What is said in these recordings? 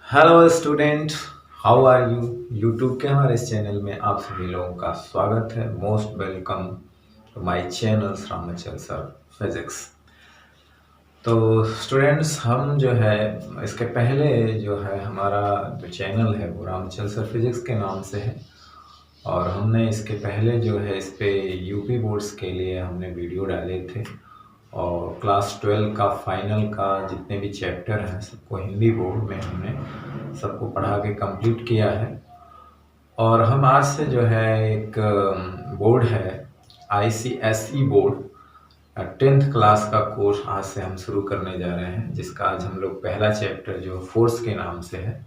Hello student, how are you. YouTube के हमारे इस चैनल में आप सभी लोगों का स्वागत है। Most welcome to my channel Ramchal sir physics. तो स्टूडेंट्स, हम जो है इसके पहले जो है हमारा जो चैनल है वो रामचल सर फिजिक्स के नाम से है, और हमने इसके पहले जो है इस पे यूपी बोर्ड्स के लिए हमने वीडियो डाले थे, और क्लास 12 का फाइनल का जितने भी चैप्टर हैं सबको हिंदी बोर्ड में हमने सबको पढ़ा के कंप्लीट किया है। और हम आज से जो है एक बोर्ड है आईसीएसई बोर्ड 10th क्लास का कोर्स आज से हम शुरू करने जा रहे हैं, जिसका आज हम लोग पहला चैप्टर जो फोर्स के नाम से है।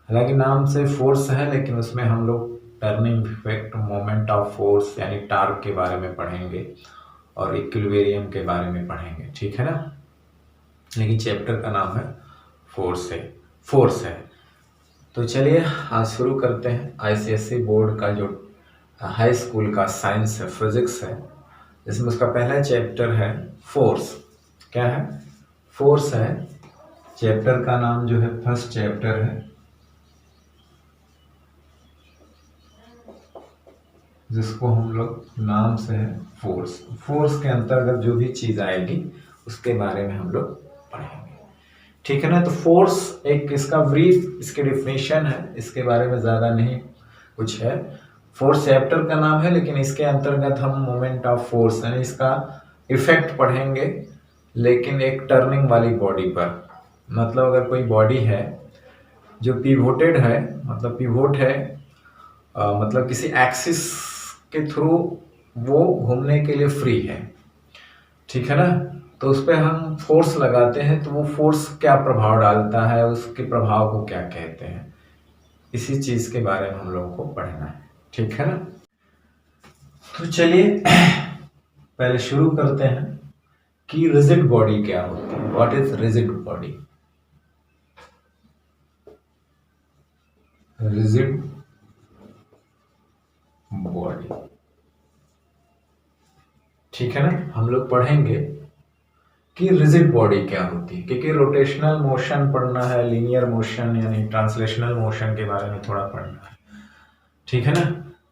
हालांकि नाम से फोर्स है, लेकिन उसमें हम लोग turning effect, moment of force यानी टार्क के बारे में पढ़ेंगे और इक्विलिब्रियम के बारे में पढ़ेंगे, ठीक है ना। लेकिन चैप्टर का नाम है फोर्स है। तो चलिए आज शुरू करते हैं। आईसीएसई बोर्ड का जो हाई स्कूल का साइंस है, फिजिक्स है, इसमें उसका पहला चैप्टर है फोर्स। क्या है? फोर्स है। चैप्टर का नाम जो है फर्स्ट चैप्टर है, जिसको हम लोग नाम से है फोर्स। फोर्स के अंतर्गत जो भी चीज आएगी उसके बारे में हम लोग पढ़ेंगे, ठीक है ना। तो फोर्स एक इसका ब्रीफ इसकी डिफिनेशन है, इसके बारे में ज्यादा नहीं कुछ है। फोर्स चैप्टर का नाम है, लेकिन इसके अंतर्गत हम मोमेंट ऑफ फोर्स यानी इसका इफेक्ट पढ़ेंगे, लेकिन एक टर्निंग वाली बॉडी पर। मतलब अगर कोई बॉडी है जो पिवोटेड है, मतलब पिवोट है, मतलब किसी एक्सिस के थ्रू वो घूमने के लिए फ्री है, ठीक है ना। तो उस पर हम फोर्स लगाते हैं तो वो फोर्स क्या प्रभाव डालता है, उसके प्रभाव को क्या कहते हैं, इसी चीज के बारे में हम लोगों को पढ़ना है, ठीक है ना। तो चलिए पहले शुरू करते हैं कि रिजिड बॉडी क्या होती है। What is rigid body? Rigid body, ठीक है ना। हम लोग पढ़ेंगे कि रिजिड बॉडी क्या होती है, क्योंकि रोटेशनल मोशन पढ़ना है, लीनियर मोशन यानी ट्रांसलेशनल मोशन के बारे में थोड़ा पढ़ना है, ठीक है ना।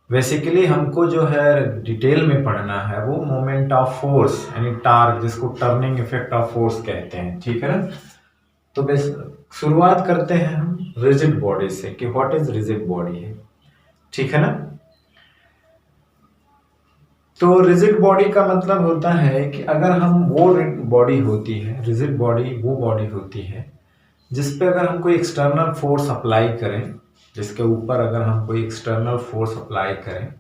बेसिकली हमको जो है डिटेल में पढ़ना है वो मोमेंट ऑफ फोर्स यानी टार्क, जिसको टर्निंग इफेक्ट ऑफ फोर्स कहते हैं, ठीक है ना। तो बस शुरुआत करते हैं हम रिजिड बॉडी से कि व्हाट इज रिजिड बॉडी है, ठीक है ना। तो रिजिड बॉडी का मतलब होता है कि अगर हम वो बॉडी होती है, रिजिड बॉडी वो बॉडी होती है जिस पे अगर हम कोई एक्सटर्नल फोर्स अप्लाई करें, जिसके ऊपर अगर हम कोई एक्सटर्नल फोर्स अप्लाई करें,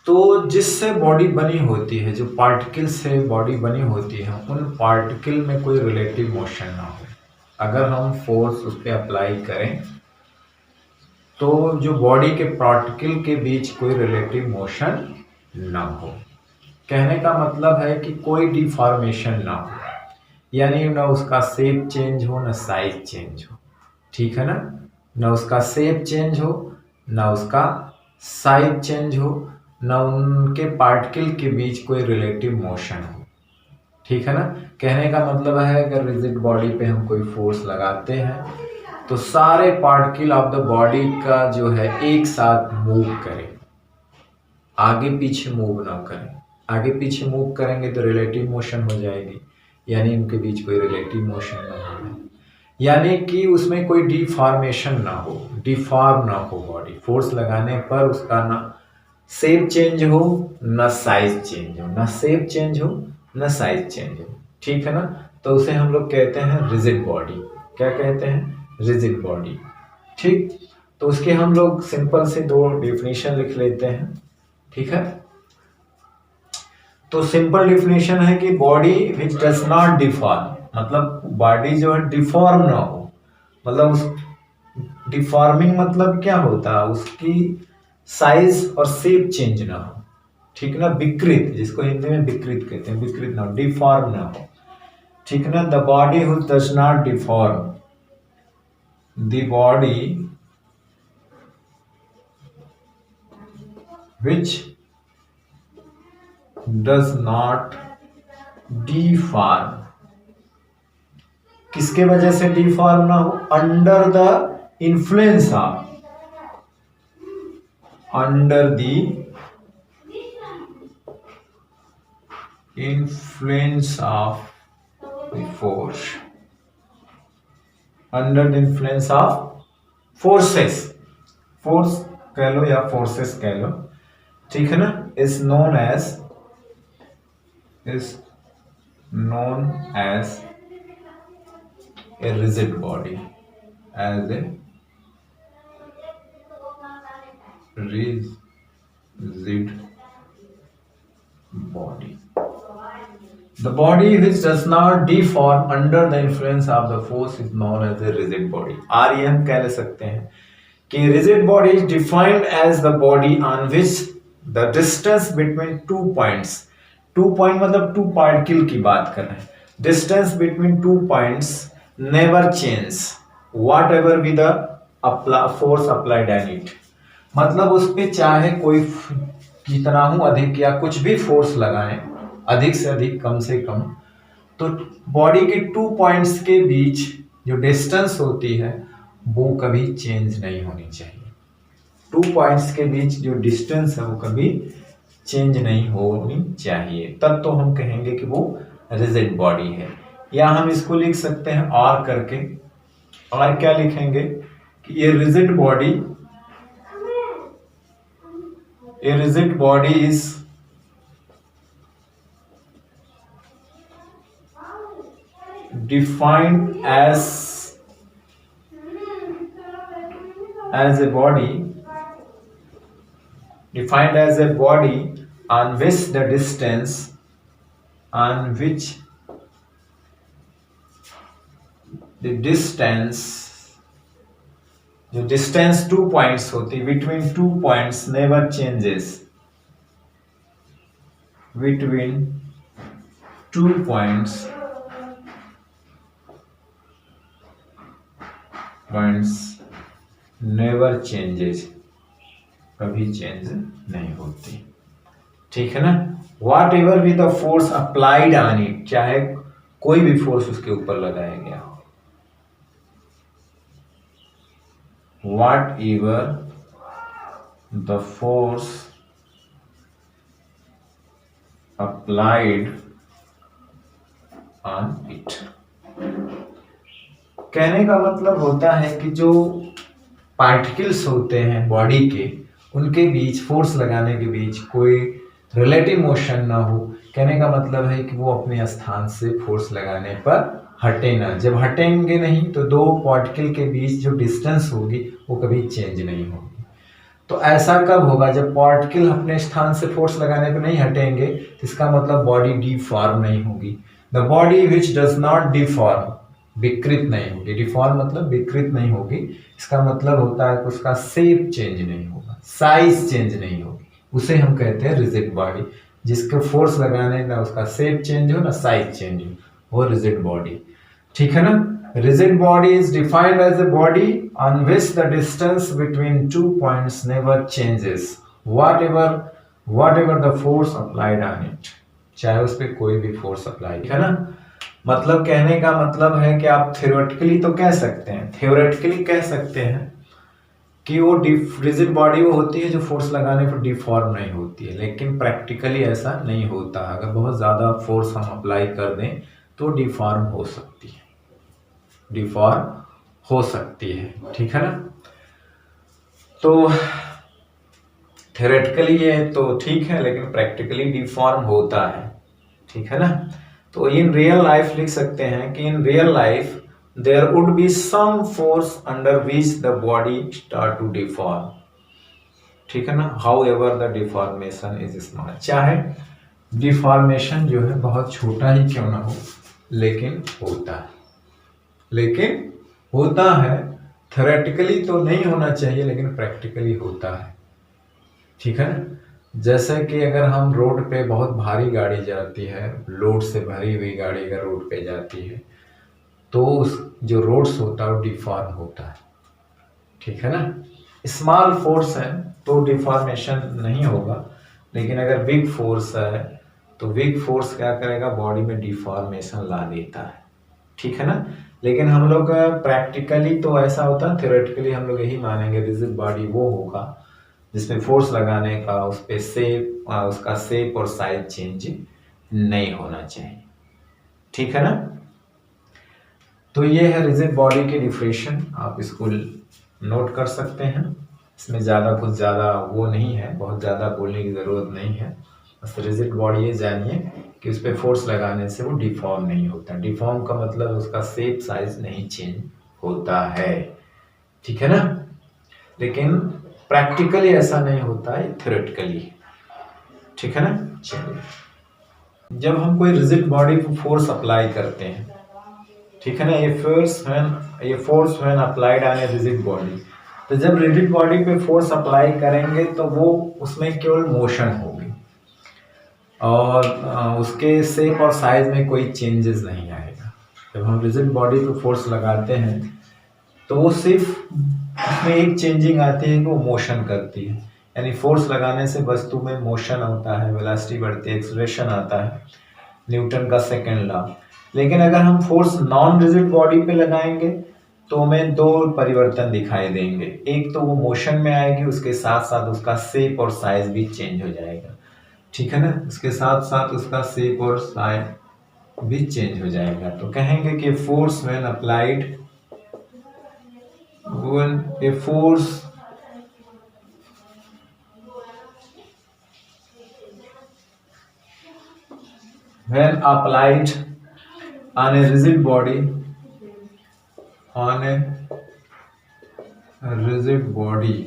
तो जिससे बॉडी बनी होती है, जो पार्टिकल से बॉडी बनी होती है, उन पार्टिकल में कोई रिलेटिव मोशन ना हो। अगर हम फोर्स उस पर अप्लाई करें तो जो बॉडी के पार्टिकल के बीच कोई रिलेटिव मोशन ना हो। कहने का मतलब है कि कोई डिफॉर्मेशन ना हो, यानी ना उसका शेप चेंज हो ना साइज चेंज हो, ठीक है ना। ना उसका शेप चेंज हो ना उसका साइज चेंज हो, ना उनके पार्टिकल के बीच कोई रिलेटिव मोशन हो, ठीक है ना। कहने का मतलब है अगर रिजिड बॉडी पे हम कोई फोर्स लगाते हैं तो सारे पार्टिकल ऑफ द बॉडी का जो है एक साथ मूव करें, आगे पीछे मूव ना करें। आगे पीछे मूव करेंगे तो रिलेटिव मोशन हो जाएगी, यानी उनके बीच कोई रिलेटिव मोशन ना हो, यानी कि उसमें कोई डिफॉर्मेशन ना हो, डिफॉर्म ना हो बॉडी। फोर्स लगाने पर उसका ना शेप चेंज हो ना साइज चेंज हो, ना शेप चेंज हो ना साइज चेंज हो, ठीक है ना। तो उसे हम लोग कहते हैं रिजिड बॉडी। क्या कहते हैं? रिजिड बॉडी, ठीक। तो उसके हम लोग सिंपल से दो डेफिनेशन लिख लेते हैं, ठीक है। तो सिंपल डेफिनेशन है कि body which does not deform, मतलब बॉडी जो है डिफॉर्म ना हो, मतलब उस डिफॉर्मिंग मतलब क्या होता है, उसकी साइज और शेप चेंज ना हो, ठीक ना। विकृत, जिसको हिंदी में विकृत कहते हैं, विकृत ना हो, डिफॉर्म ना हो, ठीक ना। The body which does not deform, the body which does not deform किसके वजह से डिफॉर्म ना हो? Under the influence of, under the influence of the force, under the influence of forces, force कह लो या फोर्सेस कह लो, ठीक है ना, is known as a rigid body, as a rigid body. The body which does not deform under the influence of the force is known as a rigid body. और ये हम कह सकते हैं कि rigid body is defined as the body on which the distance between 2 points, 2 point मतलब 2 particle की बात कर रहे हैं, distance between 2 points never change whatever be the force applied on it. मतलब उस पे चाहे कोई कितना हो अधिक या कुछ भी फोर्स लगाएं, अधिक से अधिक कम से कम, तो बॉडी के 2 पॉइंट्स के बीच जो डिस्टेंस होती है वो कभी चेंज नहीं होनी चाहिए। 2 पॉइंट्स के बीच जो डिस्टेंस है वो कभी चेंज नहीं होनी चाहिए, तब तो हम कहेंगे कि वो रिजिड बॉडी है। या हम इसको लिख सकते हैं और करके, और क्या लिखेंगे कि ये rigid body is defined as a body, defined as a body on which the distance, on which the distance, जो डिस्टेंस 2 पॉइंट्स होती, between 2 points never changes, between 2 points never changes, कभी चेंज नहीं होती, ठीक है ना। What ever be the force applied on it, चाहे कोई भी फोर्स उसके ऊपर लगाया गया हो, whatever the force applied on it. कहने का मतलब होता है कि जो पार्टिकल्स होते हैं बॉडी के, उनके बीच फोर्स लगाने के बीच कोई रिलेटिव मोशन ना हो। कहने का मतलब है कि वो अपने स्थान से फोर्स लगाने पर हटे ना। जब हटेंगे नहीं तो 2 पार्टिकल के बीच जो डिस्टेंस होगी वो कभी चेंज नहीं होगी। तो ऐसा कब होगा? जब पार्टिकल अपने स्थान से फोर्स लगाने पर नहीं हटेंगे, तो इसका मतलब बॉडी डिफॉर्म नहीं होगी। The body which does not deform, विकृत नहीं होगी। डिफॉर्म मतलब विकृत नहीं होगी, इसका मतलब होता है कि उसका शेप चेंज नहीं होगा, साइज चेंज नहीं होगी, उसे हम कहते हैं रिजिड बॉडी। जिसके फोर्स लगाने ना उसका शेप चेंज हो ना साइज चेंज हो, वो रिजिड बॉडी, ठीक है ना। Rigid body is defined as a body on which the distance between 2 points never changes whatever the force applied on it, चाहे उस पर कोई भी फोर्स अप्लाई, है ना। मतलब कहने का मतलब है कि आप थ्योरेटिकली तो कह सकते हैं, थ्योरेटिकली कह सकते हैं कि वो रिजिड बॉडी वो होती है जो फोर्स लगाने पर डिफॉर्म नहीं होती है, लेकिन प्रैक्टिकली ऐसा नहीं होता। अगर बहुत ज़्यादा फोर्स हम अप्लाई कर दें तो डिफॉर्म हो सकती है, डिफॉर्म हो सकती है, ठीक है ना। तो थ्योरेटिकली ये तो ठीक है, लेकिन प्रैक्टिकली डिफॉर्म होता है, ठीक है ना। तो इन रियल लाइफ लिख सकते हैं कि in real life there would be some force under which the body start to deform, ठीक है ना। however the deformation is small, चाहे डिफॉर्मेशन जो है बहुत छोटा ही क्यों ना हो, लेकिन होता है। थ्योरेटिकली तो नहीं होना चाहिए, लेकिन प्रैक्टिकली होता है, ठीक है ना। जैसे कि अगर हम रोड पे बहुत भारी गाड़ी जाती है, लोड से भरी हुई गाड़ी अगर रोड पे जाती है, तो उस जो रोड्स होता है वो डिफॉर्म होता है, ठीक है ना। स्मॉल फोर्स है तो डिफॉर्मेशन नहीं होगा, लेकिन अगर बिग फोर्स है तो बिग फोर्स क्या करेगा, बॉडी में डिफॉर्मेशन ला देता है, ठीक है ना। लेकिन हम लोग प्रैक्टिकली तो ऐसा होता है, थ्योरेटिकली हम लोग यही मानेंगे रिजिड बॉडी वो होगा जिसमें फोर्स लगाने का उस पे शेप, उसका शेप और साइज चेंज नहीं होना चाहिए। ठीक है ना। तो ये है रिजिड बॉडी की डिफिनेशन, आप इसको नोट कर सकते हैं। इसमें कुछ ज़्यादा वो नहीं है, बहुत ज़्यादा बोलने की ज़रूरत नहीं है। बस रिजिड बॉडी ये जानिए कि उस पर फोर्स लगाने से वो डिफॉर्म नहीं होता। डिफॉर्म का मतलब उसका शेप साइज नहीं चेंज होता है। ठीक है ना। लेकिन प्रैक्टिकली ऐसा नहीं होता है, थ्योरेटिकली। ठीक है ना। चलिए, जब हम कोई रिजिड बॉडी को फोर्स अप्लाई करते हैं, ठीक है ना, ये force when applied on a rigid body, तो जब रिजिड बॉडी पे फोर्स अप्लाई करेंगे तो वो उसमें केवल मोशन होगी और उसके शेप और साइज में कोई चेंजेस नहीं आएगा। जब हम रिजिड बॉडी पे फोर्स लगाते हैं तो वो सिर्फ उसमें एक चेंजिंग आती है कि वो मोशन करती है, यानी फोर्स लगाने से वस्तु में मोशन होता है, वेलोसिटी बढ़ती है, एक्सेलरेशन आता है, न्यूटन का सेकेंड लॉ। लेकिन अगर हम फोर्स नॉन रिजिड बॉडी पे लगाएंगे तो हमें दो परिवर्तन दिखाई देंगे। एक तो वो मोशन में आएगी, उसके साथ साथ उसका शेप और साइज भी चेंज हो जाएगा। ठीक है ना। उसके साथ साथ उसका शेप और साइज भी चेंज हो जाएगा। तो कहेंगे कि force when applied, when a force when applied on a rigid body, on a rigid body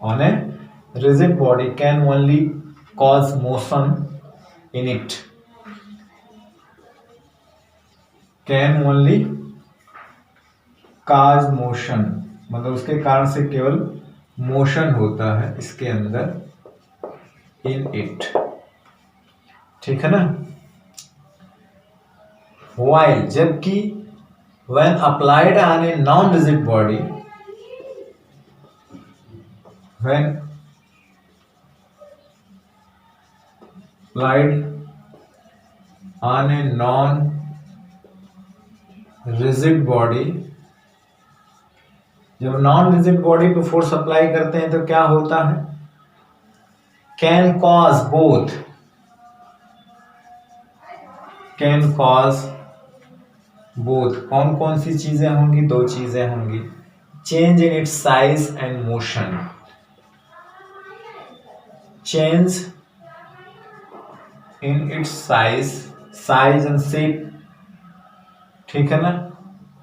on a rigid body can only cause motion in it, can only cause motion, मतलब उसके कारण से केवल मोशन होता है इसके अंदर, in it. ठीक है ना। while, जबकि when applied on a non rigid body, when applied on a non rigid body, जब नॉन रिजिड बॉडी पे फोर्स अप्लाई करते हैं तो क्या होता है, can cause both, can cause both, कौन कौन सी चीजें होंगी, दो चीजें होंगी, change in it's size and motion, change in it's size and shape, ठीक है ना,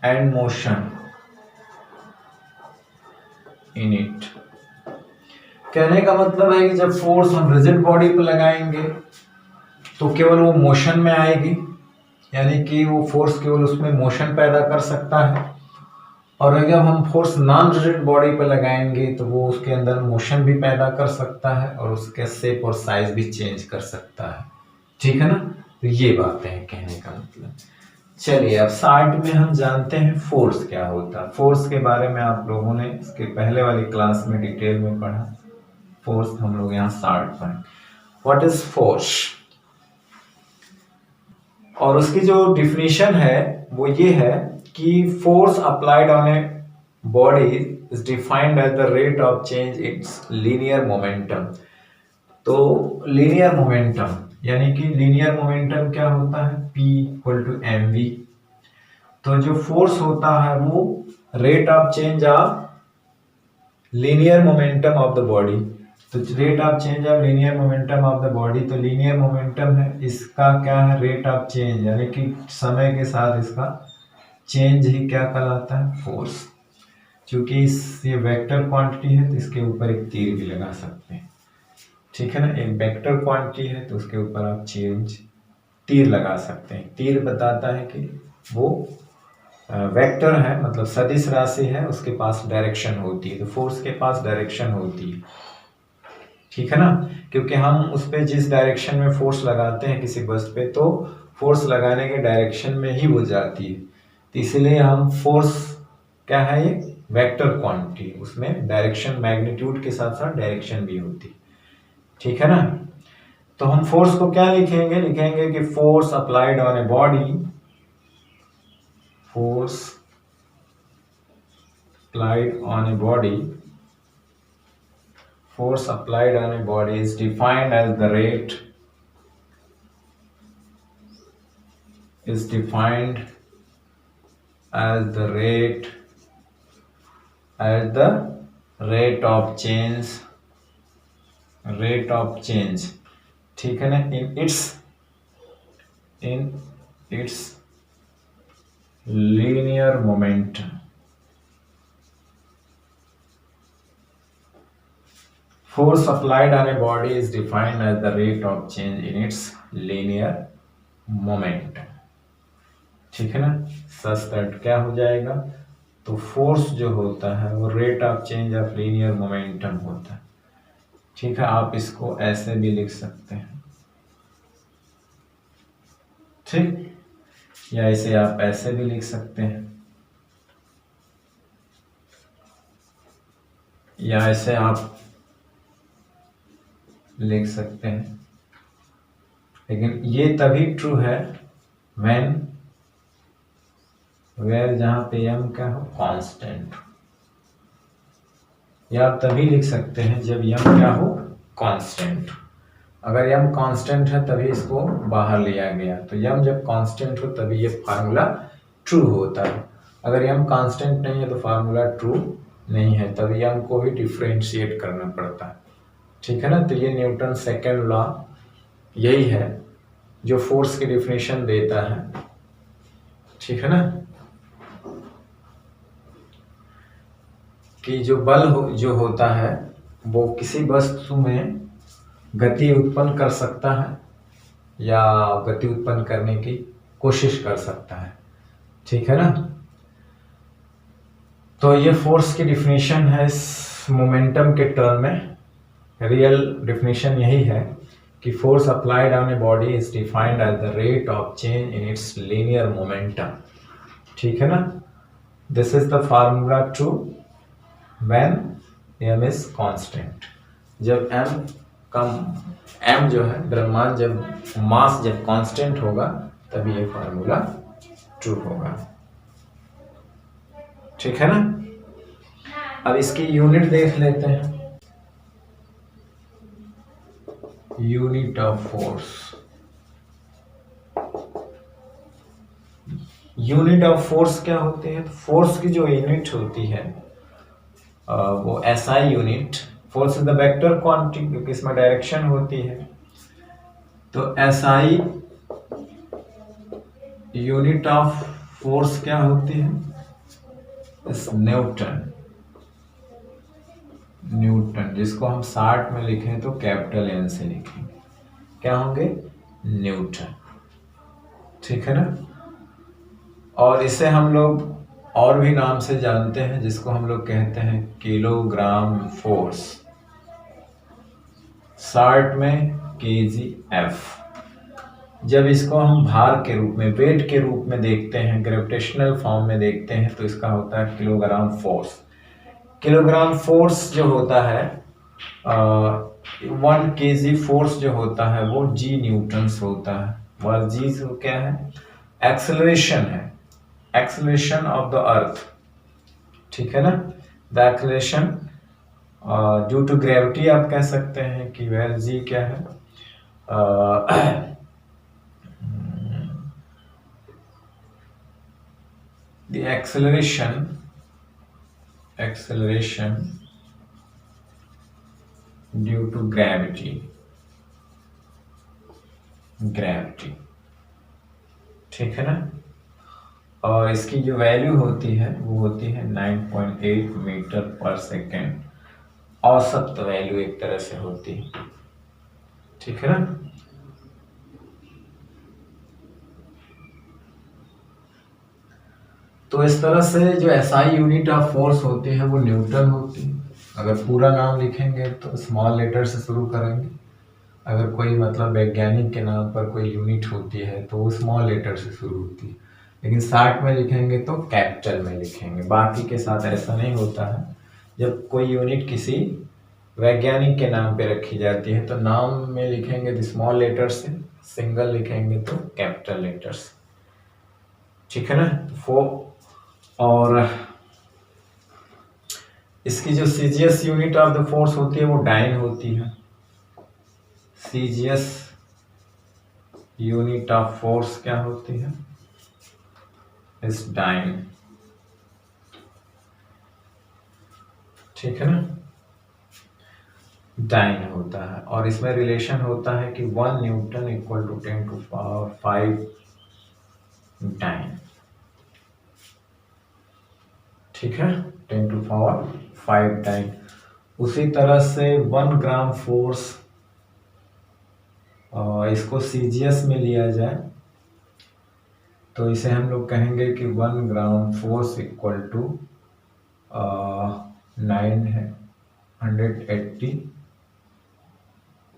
एंड मोशन इन इट। कहने का मतलब है कि जब फोर्स हम रिजिड बॉडी पर लगाएंगे तो केवल वो मोशन में आएगी, यानी कि वो फोर्स केवल उसमें मोशन पैदा कर सकता है, और अगर हम फोर्स नॉन रिजिड बॉडी पर लगाएंगे तो वो उसके अंदर मोशन भी पैदा कर सकता है और उसके शेप और साइज भी चेंज कर सकता है। ठीक है ना। तो ये बातें हैं कहने का मतलब। चलिए, अब शार्ट में हम जानते हैं फोर्स क्या होता है। फोर्स के बारे में आप लोगों ने इसके पहले वाली क्लास में डिटेल में पढ़ा। फोर्स हम लोग यहाँ शार्ट पढ़े। व्हाट इज फोर्स, और उसकी जो डिफिनीशन है वो ये है कि force applied on a body is defined as the rate of change its linear momentum. तो लीनियर मोमेंटम यानी कि लीनियर मोमेंटम क्या होता है, P इक्वल टू mv। तो जो फोर्स होता है वो rate of change of linear momentum of the body. तो rate of change of linear momentum of the body, तो लीनियर मोमेंटम है, इसका क्या है, रेट ऑफ चेंज, यानी कि समय के साथ इसका चेंज ही क्या कहलाता है, फोर्स। क्योंकि ये वेक्टर क्वांटिटी है तो इसके ऊपर एक तीर भी लगा सकते हैं। ठीक है ना। एक वेक्टर क्वांटिटी है तो उसके ऊपर आप तीर लगा सकते हैं। तीर बताता है कि वो वेक्टर है, मतलब सदिश राशि है, उसके पास डायरेक्शन होती है। तो फोर्स के पास डायरेक्शन होती है। ठीक है ना। क्योंकि हम उस पर जिस डायरेक्शन में फोर्स लगाते हैं किसी वस्तु पे, तो फोर्स लगाने के डायरेक्शन में ही वो जाती है। तो इसलिए हम फोर्स क्या है, ये वेक्टर क्वांटिटी, उसमें डायरेक्शन मैग्नीट्यूड के साथ साथ डायरेक्शन भी होती है। ठीक है ना। तो हम फोर्स को क्या लिखेंगे, लिखेंगे कि force applied on a body, force applied on a body is defined as the rate of change, ठीक है ना, in its linear momentum. Force applied on a body is defined as the rate of change in its linear momentum. ठीक है ना, such that क्या हो जाएगा, तो फोर्स जो होता है वो rate of change of linear momentum होता है। ठीक है, आप इसको ऐसे भी लिख सकते हैं, ठीक, या इसे आप ऐसे भी लिख सकते हैं, या ऐसे आप लिख सकते हैं। लेकिन ये तभी ट्रू है व्हेन वेयर जहां पे m क्या हो, कांस्टेंट। या आप तभी लिख सकते हैं जब m क्या हो, कांस्टेंट। अगर m कांस्टेंट है तभी इसको बाहर लिया गया, तो m जब कांस्टेंट हो तभी ये फार्मूला ट्रू होता है। अगर m कांस्टेंट नहीं है तो फार्मूला ट्रू नहीं है, तभी m को भी डिफरेंशिएट करना पड़ता है। ठीक है ना, तो ये न्यूटन सेकेंड लॉ यही है जो फोर्स की डिफिनेशन देता है। ठीक है ना, कि जो बल जो होता है वो किसी वस्तु में गति उत्पन्न कर सकता है या गति उत्पन्न करने की कोशिश कर सकता है। ठीक है ना, तो ये फोर्स की डिफिनेशन है इस मोमेंटम के टर्म में। रियल डिफिनेशन यही है कि force applied on a body is defined as the rate of change in its linear momentum. ठीक है ना, this is the formula true when m is constant. जब m जो है द्रव्यमान, जब मास जब कांस्टेंट होगा तभी ये फार्मूला ट्रू होगा। ठीक है ना, अब इसकी यूनिट देख लेते हैं। Unit of force, unit of force क्या होते हैं, तो फोर्स की जो यूनिट होती है वो SI unit, force is the vector quantity क्योंकि इसमें डायरेक्शन होती है, तो SI यूनिट ऑफ फोर्स क्या होती है, इस न्यूटन, जिसको हम शॉर्ट में लिखें तो कैपिटल N से लिखेंगे, क्या होंगे, न्यूटन। ठीक है ना, और इसे हम लोग और भी नाम से जानते हैं जिसको हम लोग कहते हैं किलोग्राम फोर्स, शॉर्ट में kgf। जब इसको हम भार के रूप में, वेट के रूप में देखते हैं, ग्रेविटेशनल फॉर्म में देखते हैं, तो इसका होता है किलोग्राम फोर्स। किलोग्राम फोर्स जो होता है 1 kg फोर्स जो होता है वो g न्यूटन्स होता है। वह g क्या है, एक्सेलरेशन है, एक्सेलरेशन ऑफ द अर्थ। ठीक है ना, the acceleration due to gravity आप कह सकते हैं कि वेयर जी क्या है, the acceleration due to gravity. ठीक है ना, और इसकी जो वैल्यू होती है वो होती है 9.8 मीटर पर सेकेंड, औसत वैल्यू एक तरह से होती है। ठीक है ना, तो इस तरह से जो SI यूनिट ऑफ फोर्स होती है वो न्यूटन होती है। अगर पूरा नाम लिखेंगे तो स्मॉल लेटर से शुरू करेंगे, अगर कोई मतलब वैज्ञानिक के नाम पर कोई यूनिट होती है तो वो स्मॉल लेटर से शुरू होती है, लेकिन शॉर्ट में लिखेंगे तो कैपिटल में लिखेंगे। बाकी के साथ ऐसा नहीं होता है। जब कोई यूनिट किसी वैज्ञानिक के नाम पे रखी जाती है तो नाम में लिखेंगे तो स्मॉल लेटर से, सिंगल लिखेंगे तो कैपिटल लेटर से। ठीक है ना। और इसकी जो CGS unit of the force होती है वो डाइन होती है। सीजीएस यूनिट ऑफ फोर्स क्या होती है? इस डाइन। ठीक है ना, डाइन होता है। और इसमें रिलेशन होता है कि 1 न्यूटन इक्वल टू 10⁵ डाइन। ठीक है, 10⁵ डाइन। उसी तरह से 1 ग्राम फोर्स इसको सीजीएस में लिया जाए तो इसे हम लोग कहेंगे कि 1 gram force equal to 980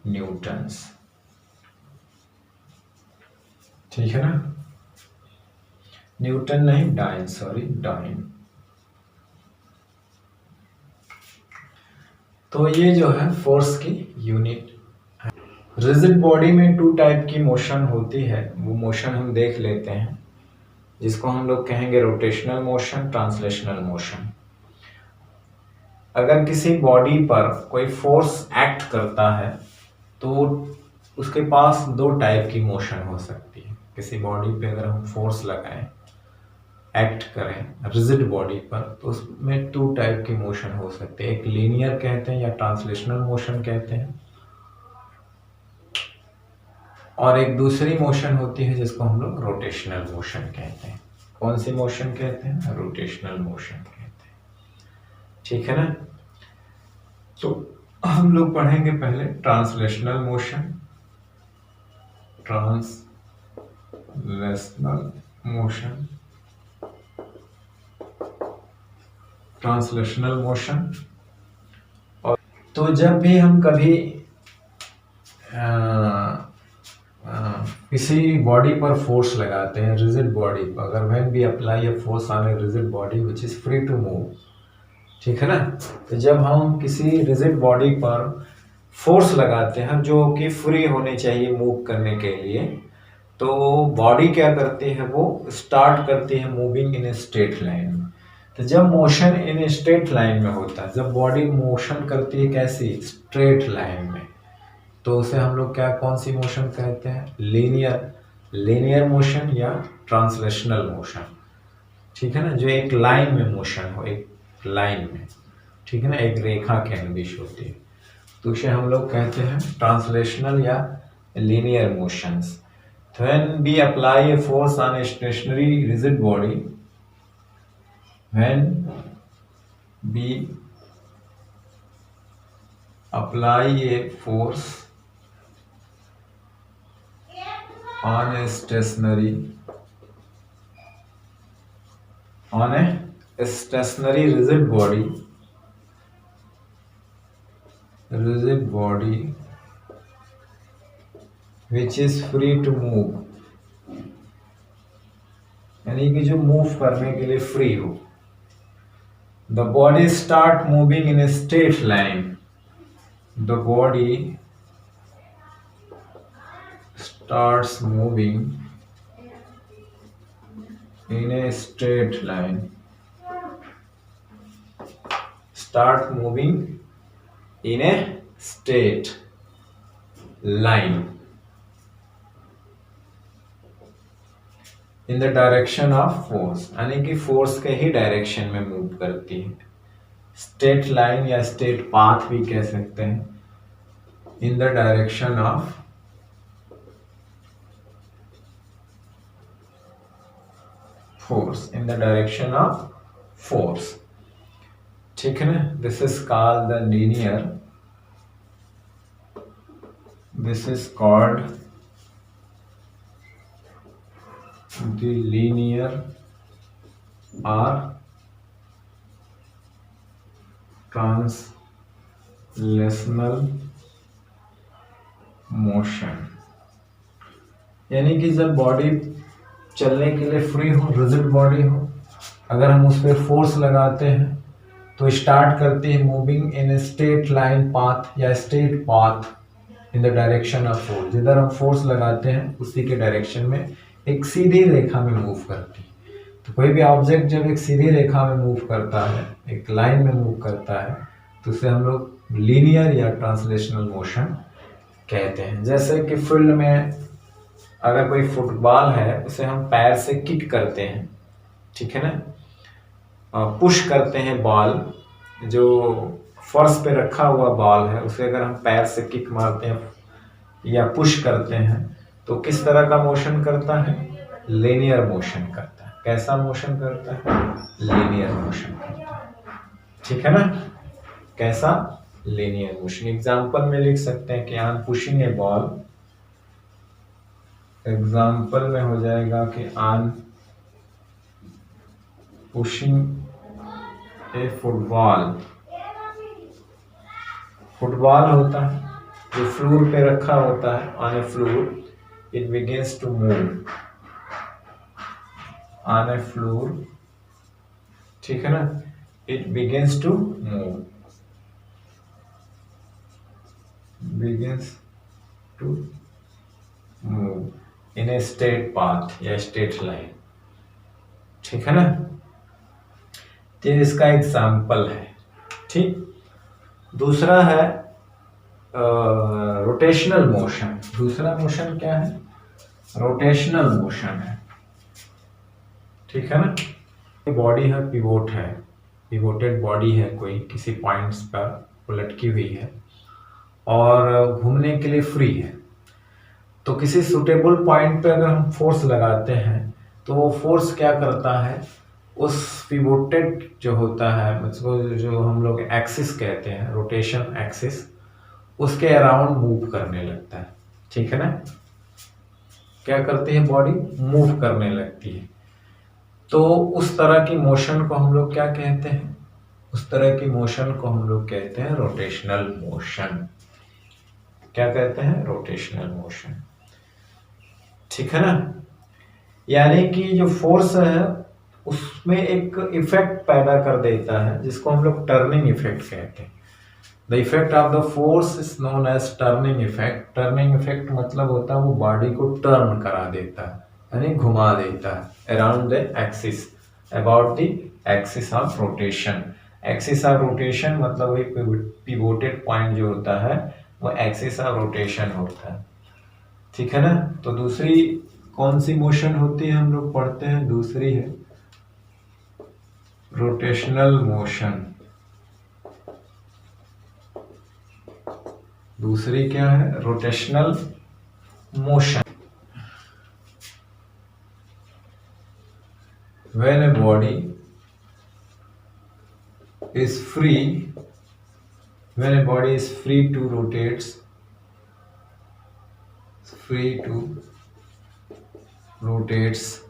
Newton's. ठीक है ना, न्यूटन नहीं, डाइन, सॉरी, डाइन। तो ये जो है फोर्स की यूनिट। रिजिड बॉडी में 2 टाइप की मोशन होती है, वो मोशन हम देख लेते हैं, जिसको हम लोग कहेंगे रोटेशनल मोशन, ट्रांसलेशनल मोशन। अगर किसी बॉडी पर कोई फोर्स एक्ट करता है तो उसके पास 2 टाइप की मोशन हो सकती है। किसी बॉडी पे अगर हम फोर्स लगाएं, एक्ट करें रिजिड बॉडी पर, तो उसमें 2 टाइप की मोशन हो सकती है। एक लीनियर कहते हैं या ट्रांसलेशनल मोशन कहते हैं, और एक दूसरी मोशन होती है जिसको हम लोग रोटेशनल मोशन कहते हैं। कौन सी मोशन कहते हैं? रोटेशनल मोशन कहते हैं। ठीक है ना, तो हम लोग पढ़ेंगे पहले translational motion. Translational motion, translational motion. और तो जब भी हम कभी किसी बॉडी पर फोर्स लगाते हैं, रिजिड बॉडी पर, अगर when we apply a force on a rigid body which is free to move, ठीक है ना, तो जब हम किसी रिजिड बॉडी पर फोर्स लगाते हैं जो कि फ्री होनी चाहिए मूव करने के लिए, तो बॉडी क्या करती है? वो स्टार्ट करती है moving in a straight line. तो जब मोशन इन स्ट्रेट लाइन में होता है, जब बॉडी मोशन करती है कैसी? स्ट्रेट लाइन में, तो उसे हम लोग क्या, कौन सी मोशन कहते हैं? लीनियर मोशन या ट्रांसलेशनल मोशन। ठीक है ना, जो एक लाइन में मोशन हो, एक लाइन में, ठीक है ना, एक रेखा केंद्रित होती है, तो उसे हम लोग कहते हैं ट्रांसलेशनल या linear motions. When we apply a force on a stationary rigid body, when we apply a force on a stationary rigid body which is free to move, यानी कि जो मूव करने के लिए फ्री हो, the body start moving in a straight line, the body starts moving in a straight line, start moving in a straight line in the direction of force, यानी कि force के ही डायरेक्शन में move करती है। Straight line या straight path भी कह सकते हैं। इन the direction of force, in the direction of force, ठीक है ना। this is called the linear, this is called the linear or translational motion, यानी कि जब बॉडी चलने के लिए फ्री हो, रिजिड बॉडी हो, अगर हम उस पर फोर्स लगाते हैं तो स्टार्ट करती है moving in straight line path या straight path in the direction of force. जिधर हम फोर्स लगाते हैं उसी के डायरेक्शन में एक सीधी रेखा में मूव करती है। तो कोई भी ऑब्जेक्ट जब एक सीधी रेखा में मूव करता है, एक लाइन में मूव करता है, तो उसे हम लोग लीनियर या ट्रांसलेशनल मोशन कहते हैं। जैसे कि फील्ड में अगर कोई फुटबॉल है, उसे हम पैर से किक करते हैं, ठीक है ना, पुश करते हैं बॉल, जो फर्श पे रखा हुआ बॉल है उसे अगर हम पैर से किक मारते हैं या पुश करते हैं, तो किस तरह का मोशन करता है? लीनियर मोशन करता है। कैसा मोशन करता है? लीनियर मोशन करता है, ठीक है ना। कैसा? Linear motion. एग्जाम्पल में लिख सकते हैं कि I am pushing a ball. Example में हो जाएगा कि I am pushing a football. Football होता है जो फ्लोर पे रखा होता है, on a floor it begins to move on a floor, ठीक है ना, it begins to move, begins to move in a straight path या straight line, ठीक है ना। तो इसका एग्जाम्पल है, ठीक। दूसरा है रोटेशनल मोशन। दूसरा मोशन क्या है? रोटेशनल मोशन है, ठीक है ना। बॉडी है, पिवोट है, पिवोटेड बॉडी है, कोई किसी पॉइंट्स पर वो लटकी हुई है और घूमने के लिए फ्री है। तो किसी सुटेबल पॉइंट पे अगर हम फोर्स लगाते हैं तो वो फोर्स क्या करता है? उस पिवोटेड जो होता है, मतलब जो हम लोग एक्सिस कहते हैं, रोटेशन एक्सिस, उसके अराउंड मूव करने लगता है, ठीक है ना। क्या करती है? बॉडी मूव करने लगती है। तो उस तरह की मोशन को हम लोग क्या कहते हैं? उस तरह की मोशन को हम लोग कहते हैं रोटेशनल मोशन। क्या कहते हैं? रोटेशनल मोशन, ठीक है ना। यानी कि जो फोर्स है उसमें एक इफेक्ट पैदा कर देता है, जिसको हम लोग टर्निंग इफेक्ट कहते हैं। The effect of the force is known as turning effect. Turning effect मतलब होता है वो बॉडी को टर्न करा देता है, यानी घुमा देता है around the axis, about the axis of rotation. Axis of rotation मतलब वही पिवोटेड पॉइंट जो होता है वो एक्सिस ऑफ रोटेशन होता है, ठीक है ना। तो दूसरी कौन सी मोशन होती है हम लोग पढ़ते हैं? दूसरी है रोटेशनल मोशन। दूसरी क्या है? Rotational motion. When a body is free, when a body is free to rotate, rotates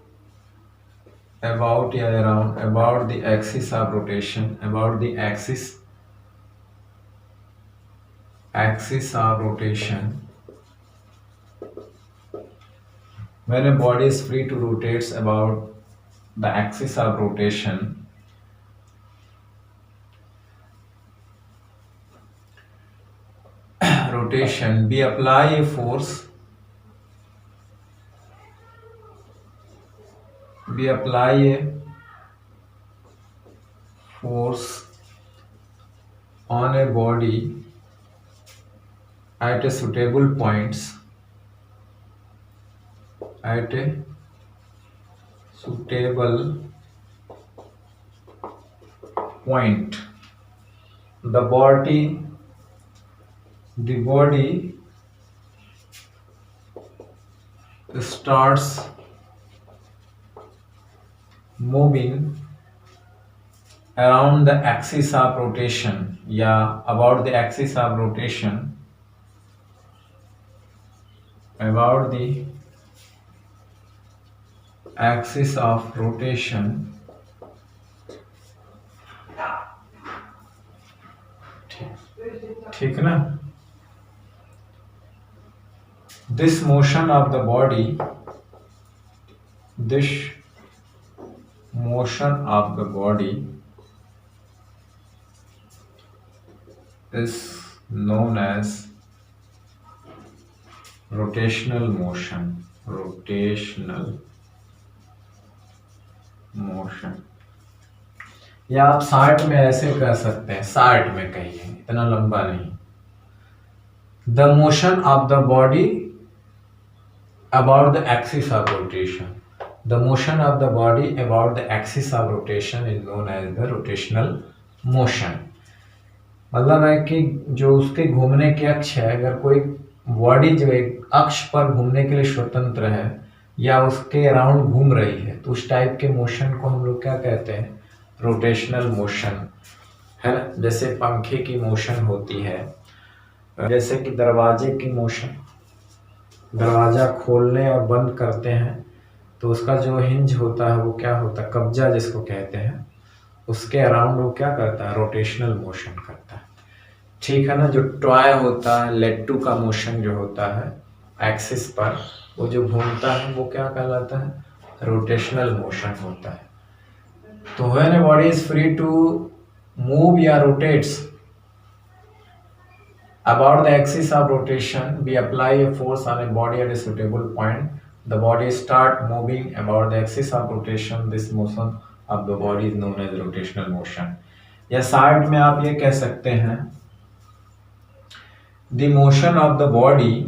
about या around, about the axis of rotation, about the axis of rotation. When a body is free to rotate about the axis of rotation, we apply a force, on a body at a suitable points, at a suitable point. The body starts moving around the axis of rotation या about the axis of rotation, about the axis of rotation, ठीक है ना। This motion of the body, is known as rotational motion. Motion, या आप 60 में ऐसे कह सकते हैं, 60 में कहिए, इतना लंबा नहीं। The motion of the body about the axis of rotation. The motion of the body about the axis of rotation is known as the rotational motion. मतलब है कि जो उसके घूमने के अक्ष है, अगर कोई बॉडी जो एक अक्ष पर घूमने के लिए स्वतंत्र है या उसके अराउंड घूम रही है, तो उस टाइप के मोशन को हम लोग क्या कहते हैं? रोटेशनल मोशन, है ना। जैसे पंखे की मोशन होती है, जैसे कि दरवाजे की मोशन, दरवाजा खोलने और बंद करते हैं तो उसका जो हिंज होता है वो क्या होता है? कब्जा जिसको कहते हैं, उसके अराउंड वो क्या करता है? रोटेशनल मोशन करता है, ठीक है ना। जो टॉय होता है, लट्टू का मोशन जो होता है एक्सिस पर, वो जो घूमता है वो क्या कहलाता है? रोटेशनल मोशन होता है। तो when a body is free to move या rotates about the axis of rotation, we apply a force on a body at a suitable point. The body start moving about the axis of rotation. This motion of the body is known as rotational motion. या side में आप ये कह सकते हैं, the motion of the body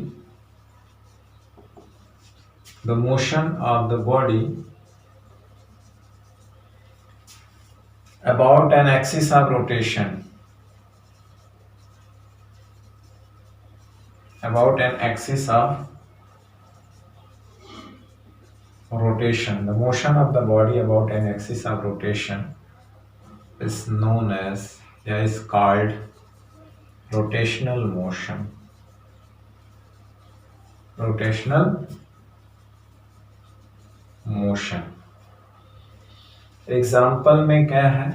about an axis of rotation. About an axis of rotation. The motion of the body about an axis of rotation is known as, is called rotational motion. Rotational motion. Example में क्या है?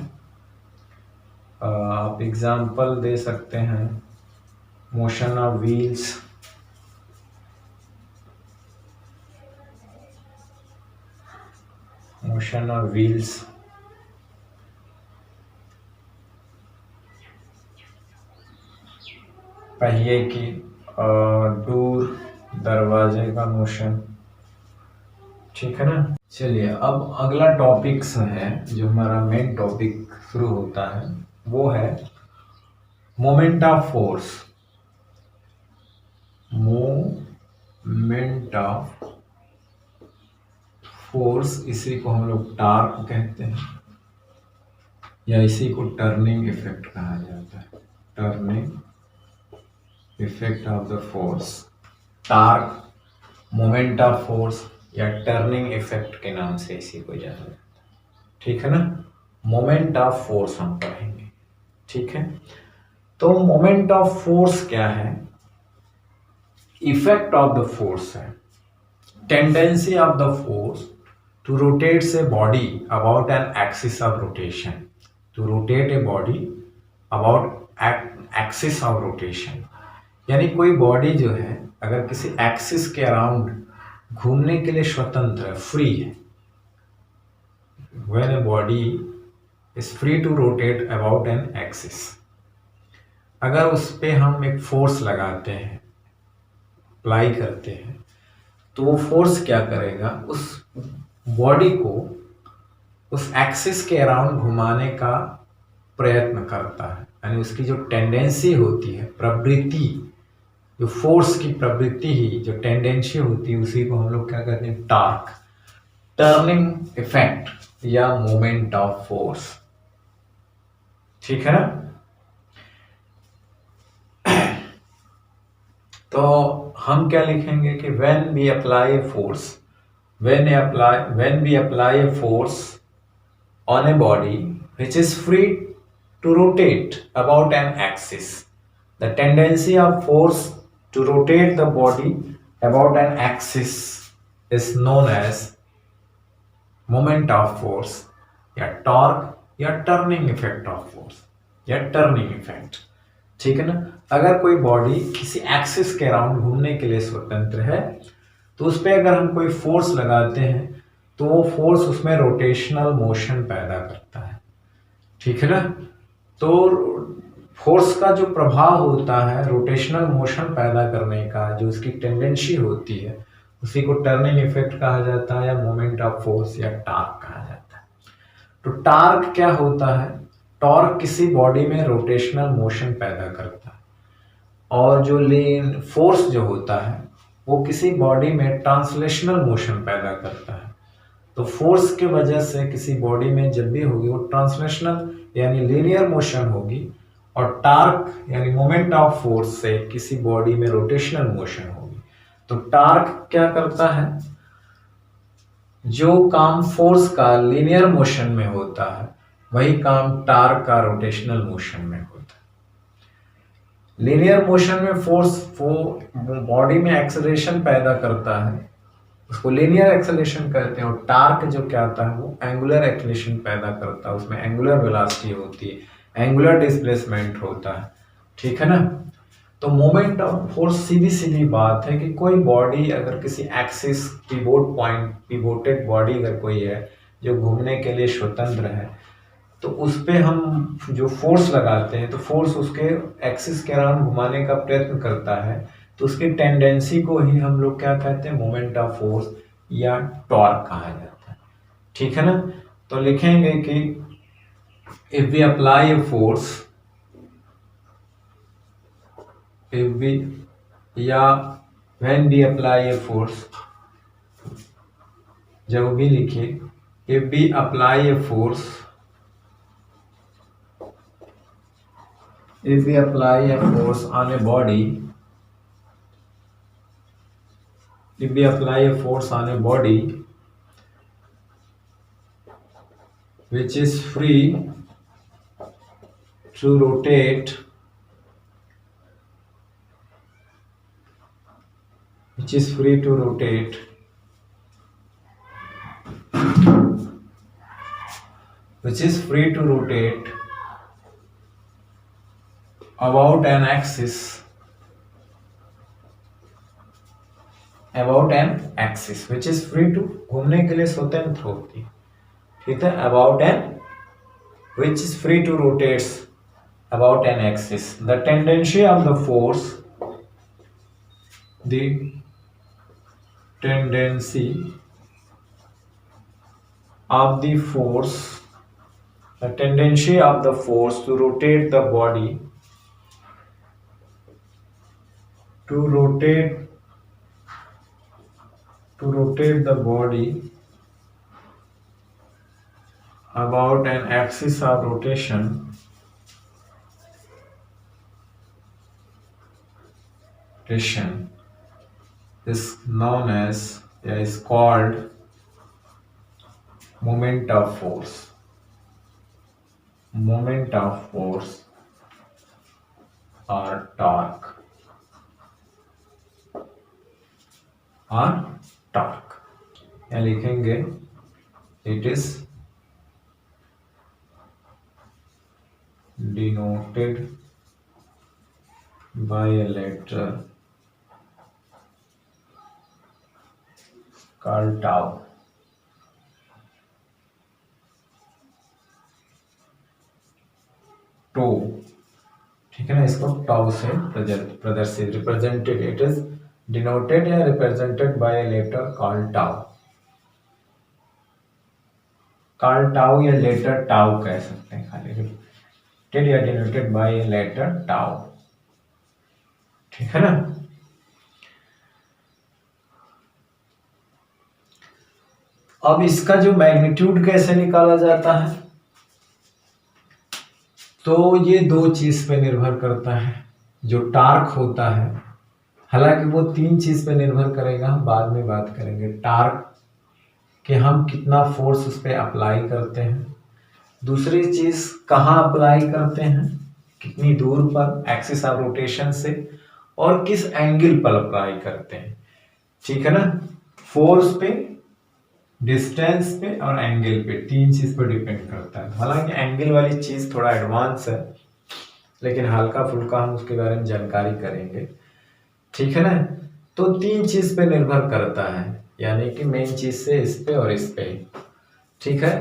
आप example दे सकते हैं, motion of wheels, motion of wheels, पहिए की, door, दरवाजे का मोशन, ठीक है ना। चलिए अब अगला टॉपिक्स है, जो हमारा मेन टॉपिक शुरू होता है, वो है moment of force. Moment of force, इसी को हम लोग टॉर्क कहते हैं, या इसी को टर्निंग इफेक्ट कहा जाता है। Turning effect of the force, torque, moment of force या टर्निंग इफेक्ट के नाम से इसी को जाना जाता है, ठीक है ना। मोमेंट ऑफ फोर्स हम पढ़ेंगे, ठीक है। तो मोमेंट ऑफ फोर्स क्या है? इफेक्ट ऑफ द फोर्स है, tendency of the force to rotate a body about an axis of rotation, to rotate a body about axis of rotation. यानी कोई बॉडी जो है अगर किसी एक्सिस के अराउंड घूमने के लिए स्वतंत्र है, फ्री है, when a body is free to rotate about an axis, अगर उस पे हम एक फोर्स लगाते हैं, अप्लाई करते हैं, तो वो फोर्स क्या करेगा? उस बॉडी को उस एक्सिस के अराउंड घुमाने का प्रयत्न करता है। यानी उसकी जो टेंडेंसी होती है, प्रवृत्ति, जो फोर्स की प्रवृत्ति ही, जो टेंडेंसी होती है, उसी को हम लोग क्या कहते हैं? टॉर्क, टर्निंग इफेक्ट या मोमेंट ऑफ फोर्स, ठीक है ना। तो हम क्या लिखेंगे कि when we apply a force, when we apply a force on a body which is free to rotate about an axis, the tendency of force to rotate the body about an axis is known as moment of force या torque या turning effect of force या turning effect, ठीक है ना। अगर कोई body किसी axis के अराउंड घूमने के लिए स्वतंत्र है, तो उस पर अगर हम कोई फोर्स लगाते हैं तो वो फोर्स उसमें रोटेशनल मोशन पैदा करता है, ठीक है ना। तो फोर्स का जो प्रभाव होता है रोटेशनल मोशन पैदा करने का, जो उसकी टेंडेंसी होती है, उसी को टर्निंग इफेक्ट कहा जाता है या मोमेंट ऑफ फोर्स या टॉर्क कहा जाता है। तो टार्क क्या होता है? टॉर्क किसी बॉडी में रोटेशनल मोशन पैदा करता है, और जो लेन फोर्स जो होता है वो किसी बॉडी में ट्रांसलेशनल मोशन पैदा करता है। तो फोर्स के वजह से किसी बॉडी में जब भी होगी वो ट्रांसलेशनल यानी लीनियर मोशन होगी, और टार्क यानी मोमेंट ऑफ फोर्स से किसी बॉडी में रोटेशनल मोशन होगी। तो टार्क क्या करता है? जो काम फोर्स का लीनियर मोशन में होता है वही काम टार्क का रोटेशनल मोशन में होता है। लीनियर मोशन में फोर्स वो बॉडी में एक्सेलरेशन पैदा करता है, उसको लीनियर एक्सेलरेशन कहते हैं, और टार्क जो क्या आता है वो एंगुलर एक्सेलरेशन पैदा करता है, उसमें एंगुलर वेलोसिटी होती है, एंगुलर डिस्प्लेसमेंट होता है। ठीक है ना? तो मोमेंट ऑफ फोर्स सीधी सीधी बात है कि कोई बॉडी अगर किसी axis pivot point pivoted body अगर कोई है जो घूमने के लिए स्वतंत्र है, तो उस पे हम जो फोर्स लगाते हैं तो फोर्स उसके एक्सिस के अराउंड घुमाने का प्रयत्न करता है, तो उसकी टेंडेंसी को ही हम लोग क्या कहते हैं? मोमेंट ऑफ फोर्स या टॉर्क कहा जाता है। ठीक है ना? तो लिखेंगे कि if we apply a force, if we या when we apply a force, जब भी लिखिए if we apply a force, if we apply a force on a body, if we apply a force on a body which is free to rotate, which is free to rotate which is free to rotate about an axis, about an axis which is free to घूमने के लिए स्वतंत्र होती है। ठीक है? about an which is free to rotates about an axis, the tendency of the force, the tendency of the force, the tendency of the force to rotate the body, to rotate the body about an axis of rotation is known as, is called moment of force, moment of force or torque, or torque। यहाँ लिखेंगे it is denoted by a letter called tau। Tau, ठीक है ना? इसको tau से प्रदर्शित, represented, it is denoted या represented by a letter called tau. Called tau या लेटर टाउ कह सकते हैं, खाली रिप्रेजेंटेड या denoted by a letter tau. ठीक है ना? अब इसका जो मैग्नीट्यूड कैसे निकाला जाता है, तो ये दो चीज पे निर्भर करता है। जो टार्क होता है, हालांकि वो तीन चीज पे निर्भर करेगा, हम बाद में बात करेंगे। टार्क कि हम कितना फोर्स उस पर अप्लाई करते हैं, दूसरी चीज कहाँ अप्लाई करते हैं, कितनी दूर पर एक्सिस ऑफ रोटेशन से, और किस एंगल पर अप्लाई करते हैं। ठीक है ना? फोर्स पे, डिस्टेंस पे और एंगल पे, तीन चीज पर डिपेंड करता है। हालांकि एंगल वाली चीज थोड़ा एडवांस है, लेकिन हल्का फुल्का हम उसके बारे में जानकारी करेंगे। ठीक है ना? तो तीन चीज पे निर्भर करता है, यानी कि मेन चीज से इस पे और इस पे। ठीक है?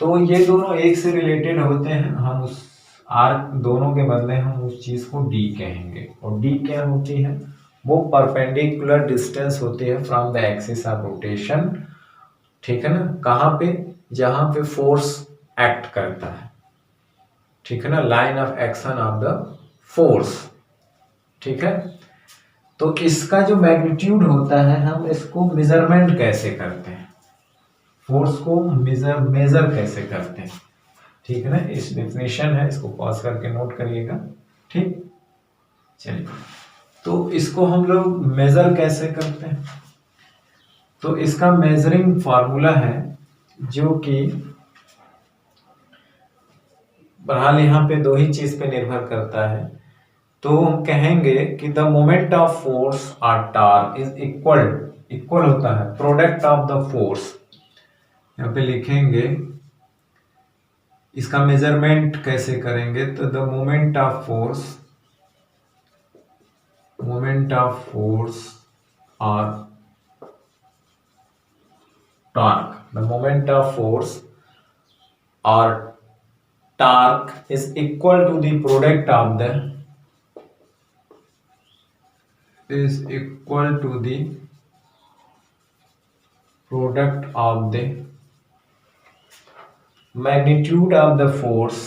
तो ये दोनों एक से रिलेटेड होते हैं, हम उस आर्क दोनों के बदले हम उस चीज को डी कहेंगे। और डी क्या होती है? वो परपेंडिकुलर डिस्टेंस होती है from the axis of rotation. ठीक है ना? कहाँ पे? जहां पे फोर्स एक्ट करता है, ठीक है ना, line of action of the force, ठीक है। तो इसका जो मैग्नीट्यूड होता है, हम इसको मेजरमेंट कैसे करते हैं, फोर्स को मेजर कैसे करते हैं, ठीक है ना। इस डेफिनेशन है, इसको पॉज करके नोट करिएगा, ठीक। चलिए, तो इसको हम लोग मेजर कैसे करते हैं, तो इसका मेजरिंग फॉर्मूला है जो कि बहरहाल यहाँ पे दो ही चीज पे निर्भर करता है। तो हम कहेंगे कि द मोमेंट ऑफ फोर्स और टार्क इज इक्वल होता है प्रोडक्ट ऑफ द फोर्स। यहाँ पे लिखेंगे इसका मेजरमेंट कैसे करेंगे, तो द मोमेंट ऑफ फोर्स और torque, the moment of force और torque is equal to the product of the magnitude of the force,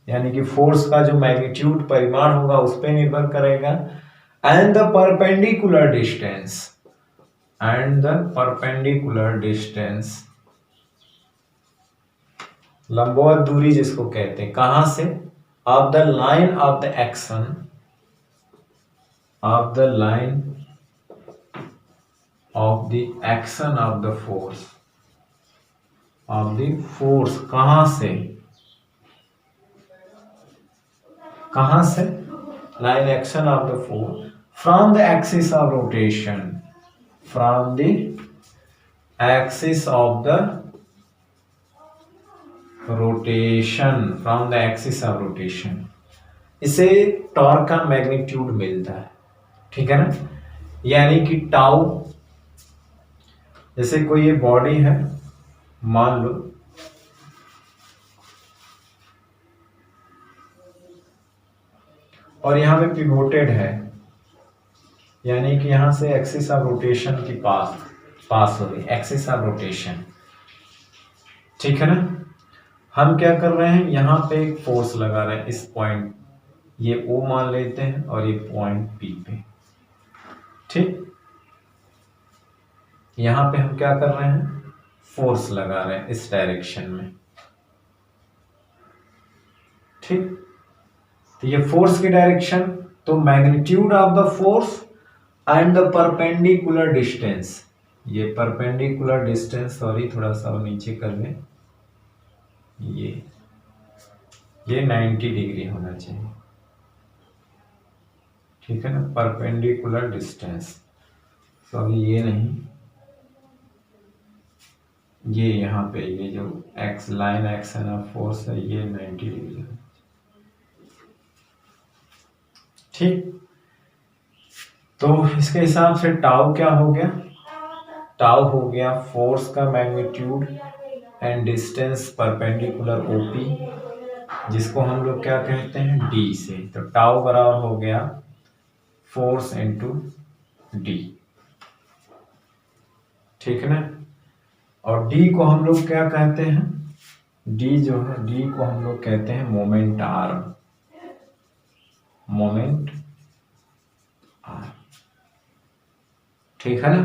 यानी कि फोर्स का जो मैग्नीट्यूड परिमाण होगा उस पर निर्भर करेगा, एंड द परपेंडिकुलर डिस्टेंस, लंबवत दूरी जिसको कहते हैं, कहां से, of the line of the action of the line of the action of the force, कहां से line action of the force from the axis of rotation, from the axis of the rotation, इसे torque का magnitude मिलता है, ठीक है ना। यानी कि टाउ, जैसे कोई ये बॉडी है मान लो, और यहां पे पिवोटेड है, यानी कि यहां से एक्सिस ऑफ रोटेशन की पास हो रही, एक्सिस ऑफ रोटेशन, ठीक है ना। हम क्या कर रहे हैं, यहां पे एक फोर्स लगा रहे हैं, इस पॉइंट, ये O मान लेते हैं और ये पॉइंट P पे, ठीक। यहां पे हम क्या कर रहे हैं, फोर्स लगा रहे हैं इस डायरेक्शन में, ठीक। तो ये फोर्स की डायरेक्शन, तो magnitude of the force and the perpendicular distance, ये परपेंडिकुलर डिस्टेंस, सॉरी थोड़ा सा नीचे कर लें, ये 90 डिग्री होना चाहिए, ठीक है ना, परपेंडिकुलर डिस्टेंस, सॉरी ये नहीं, ये यहाँ पे ये जो x line action of force है ये 90 डिग्री है, ठीक। तो इसके हिसाब से टाउ क्या हो गया, टाउ हो गया फोर्स का magnitude and distance perpendicular OP, जिसको हम लोग क्या कहते हैं, डी से। तो टाउ बराबर हो गया फोर्स इंटू डी, ठीक है ना। और डी को हम लोग क्या कहते हैं, डी जो है, डी को हम लोग कहते हैं मोमेंट आर्म, ठीक है ना।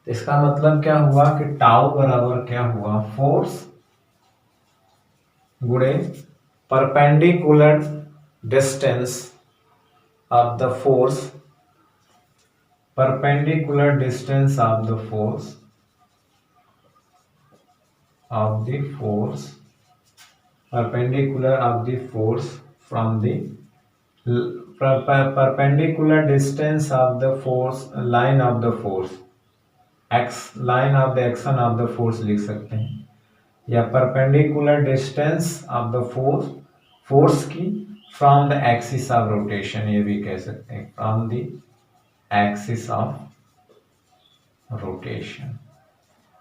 तो इसका मतलब क्या हुआ कि टाउ बराबर क्या हुआ, फोर्स गुणे perpendicular distance of the force, perpendicular distance of the from the perpendicular distance of the force, line of the force, x line of the action of the force लिख सकते हैं, या perpendicular distance of the force की from the axis of rotation, ये भी कह सकते हैं from the axis of rotation,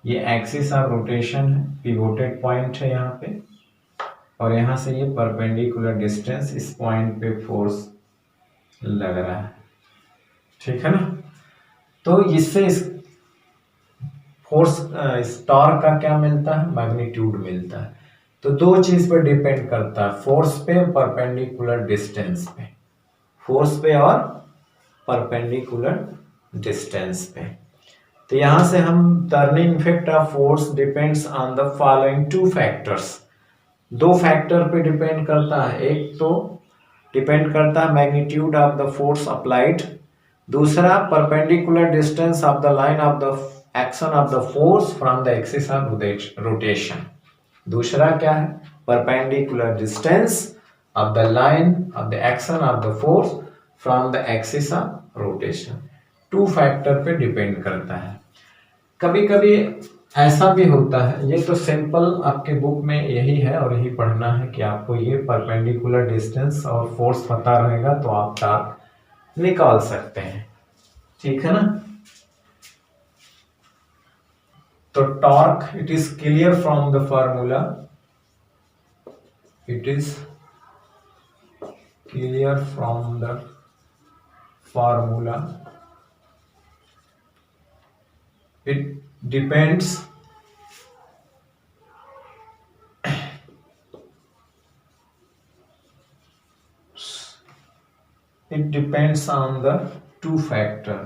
ये एक्सिस ऑफ रोटेशन है, पिवोटेड पॉइंट है यहाँ पे, और यहाँ से ये परपेंडिकुलर डिस्टेंस, इस पॉइंट पे फोर्स लग रहा है, ठीक है ना। तो इससे इस फोर्स इस टॉर्क का क्या मिलता है, मैग्नीट्यूड मिलता है। तो दो चीज पे डिपेंड करता है, फोर्स पे, परपेंडिकुलर डिस्टेंस पे, फोर्स पे और परपेंडिकुलर डिस्टेंस पे। तो यहां से हम turning effect of force depends on the following two factors, दो फैक्टर पे डिपेंड करता है। एक तो डिपेंड करता है magnitude of the force applied, दूसरा perpendicular distance of the line of the action of the force from the axis of rotation. दूसरा क्या है, perpendicular distance of the line of the action of the force from the axis of rotation. Two factor पे depend करता है। कभी कभी ऐसा भी होता है, ये तो सिंपल आपके बुक में यही है और यही पढ़ना है कि आपको ये परपेंडिकुलर डिस्टेंस और फोर्स पता रहेगा तो आप टॉर्क निकाल सकते हैं, ठीक है ना। तो torque, it is clear from the formula, it is clear from the formula, it depends on the two factor,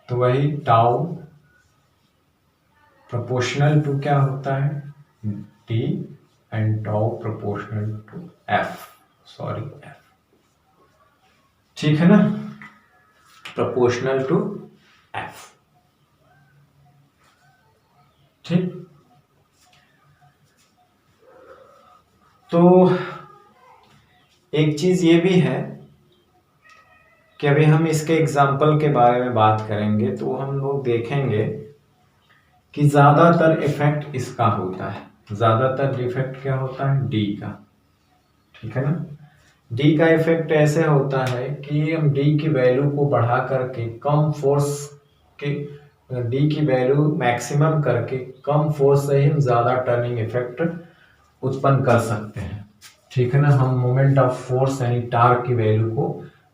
तो वही टाउ प्रोपोर्शनल टू क्या होता है, T, and tau proportional to F, sorry F, ठीक है ना, प्रोपोर्शनल टू एफ, ठीक। तो एक चीज ये भी है कि अभी हम इसके एग्जाम्पल के बारे में बात करेंगे तो हम लोग देखेंगे कि ज्यादातर इफेक्ट इसका होता है, ज्यादातर इफेक्ट क्या होता है, डी का, ठीक है ना। डी का इफेक्ट ऐसे होता है कि हम डी की वैल्यू को बढ़ा करके कम फोर्स के, डी की वैल्यू मैक्सिमम करके कम फोर्स से ही हम ज्यादा टर्निंग इफेक्ट उत्पन्न कर सकते हैं, ठीक है ना। हम मोमेंट ऑफ फोर्स यानी टार्क की वैल्यू को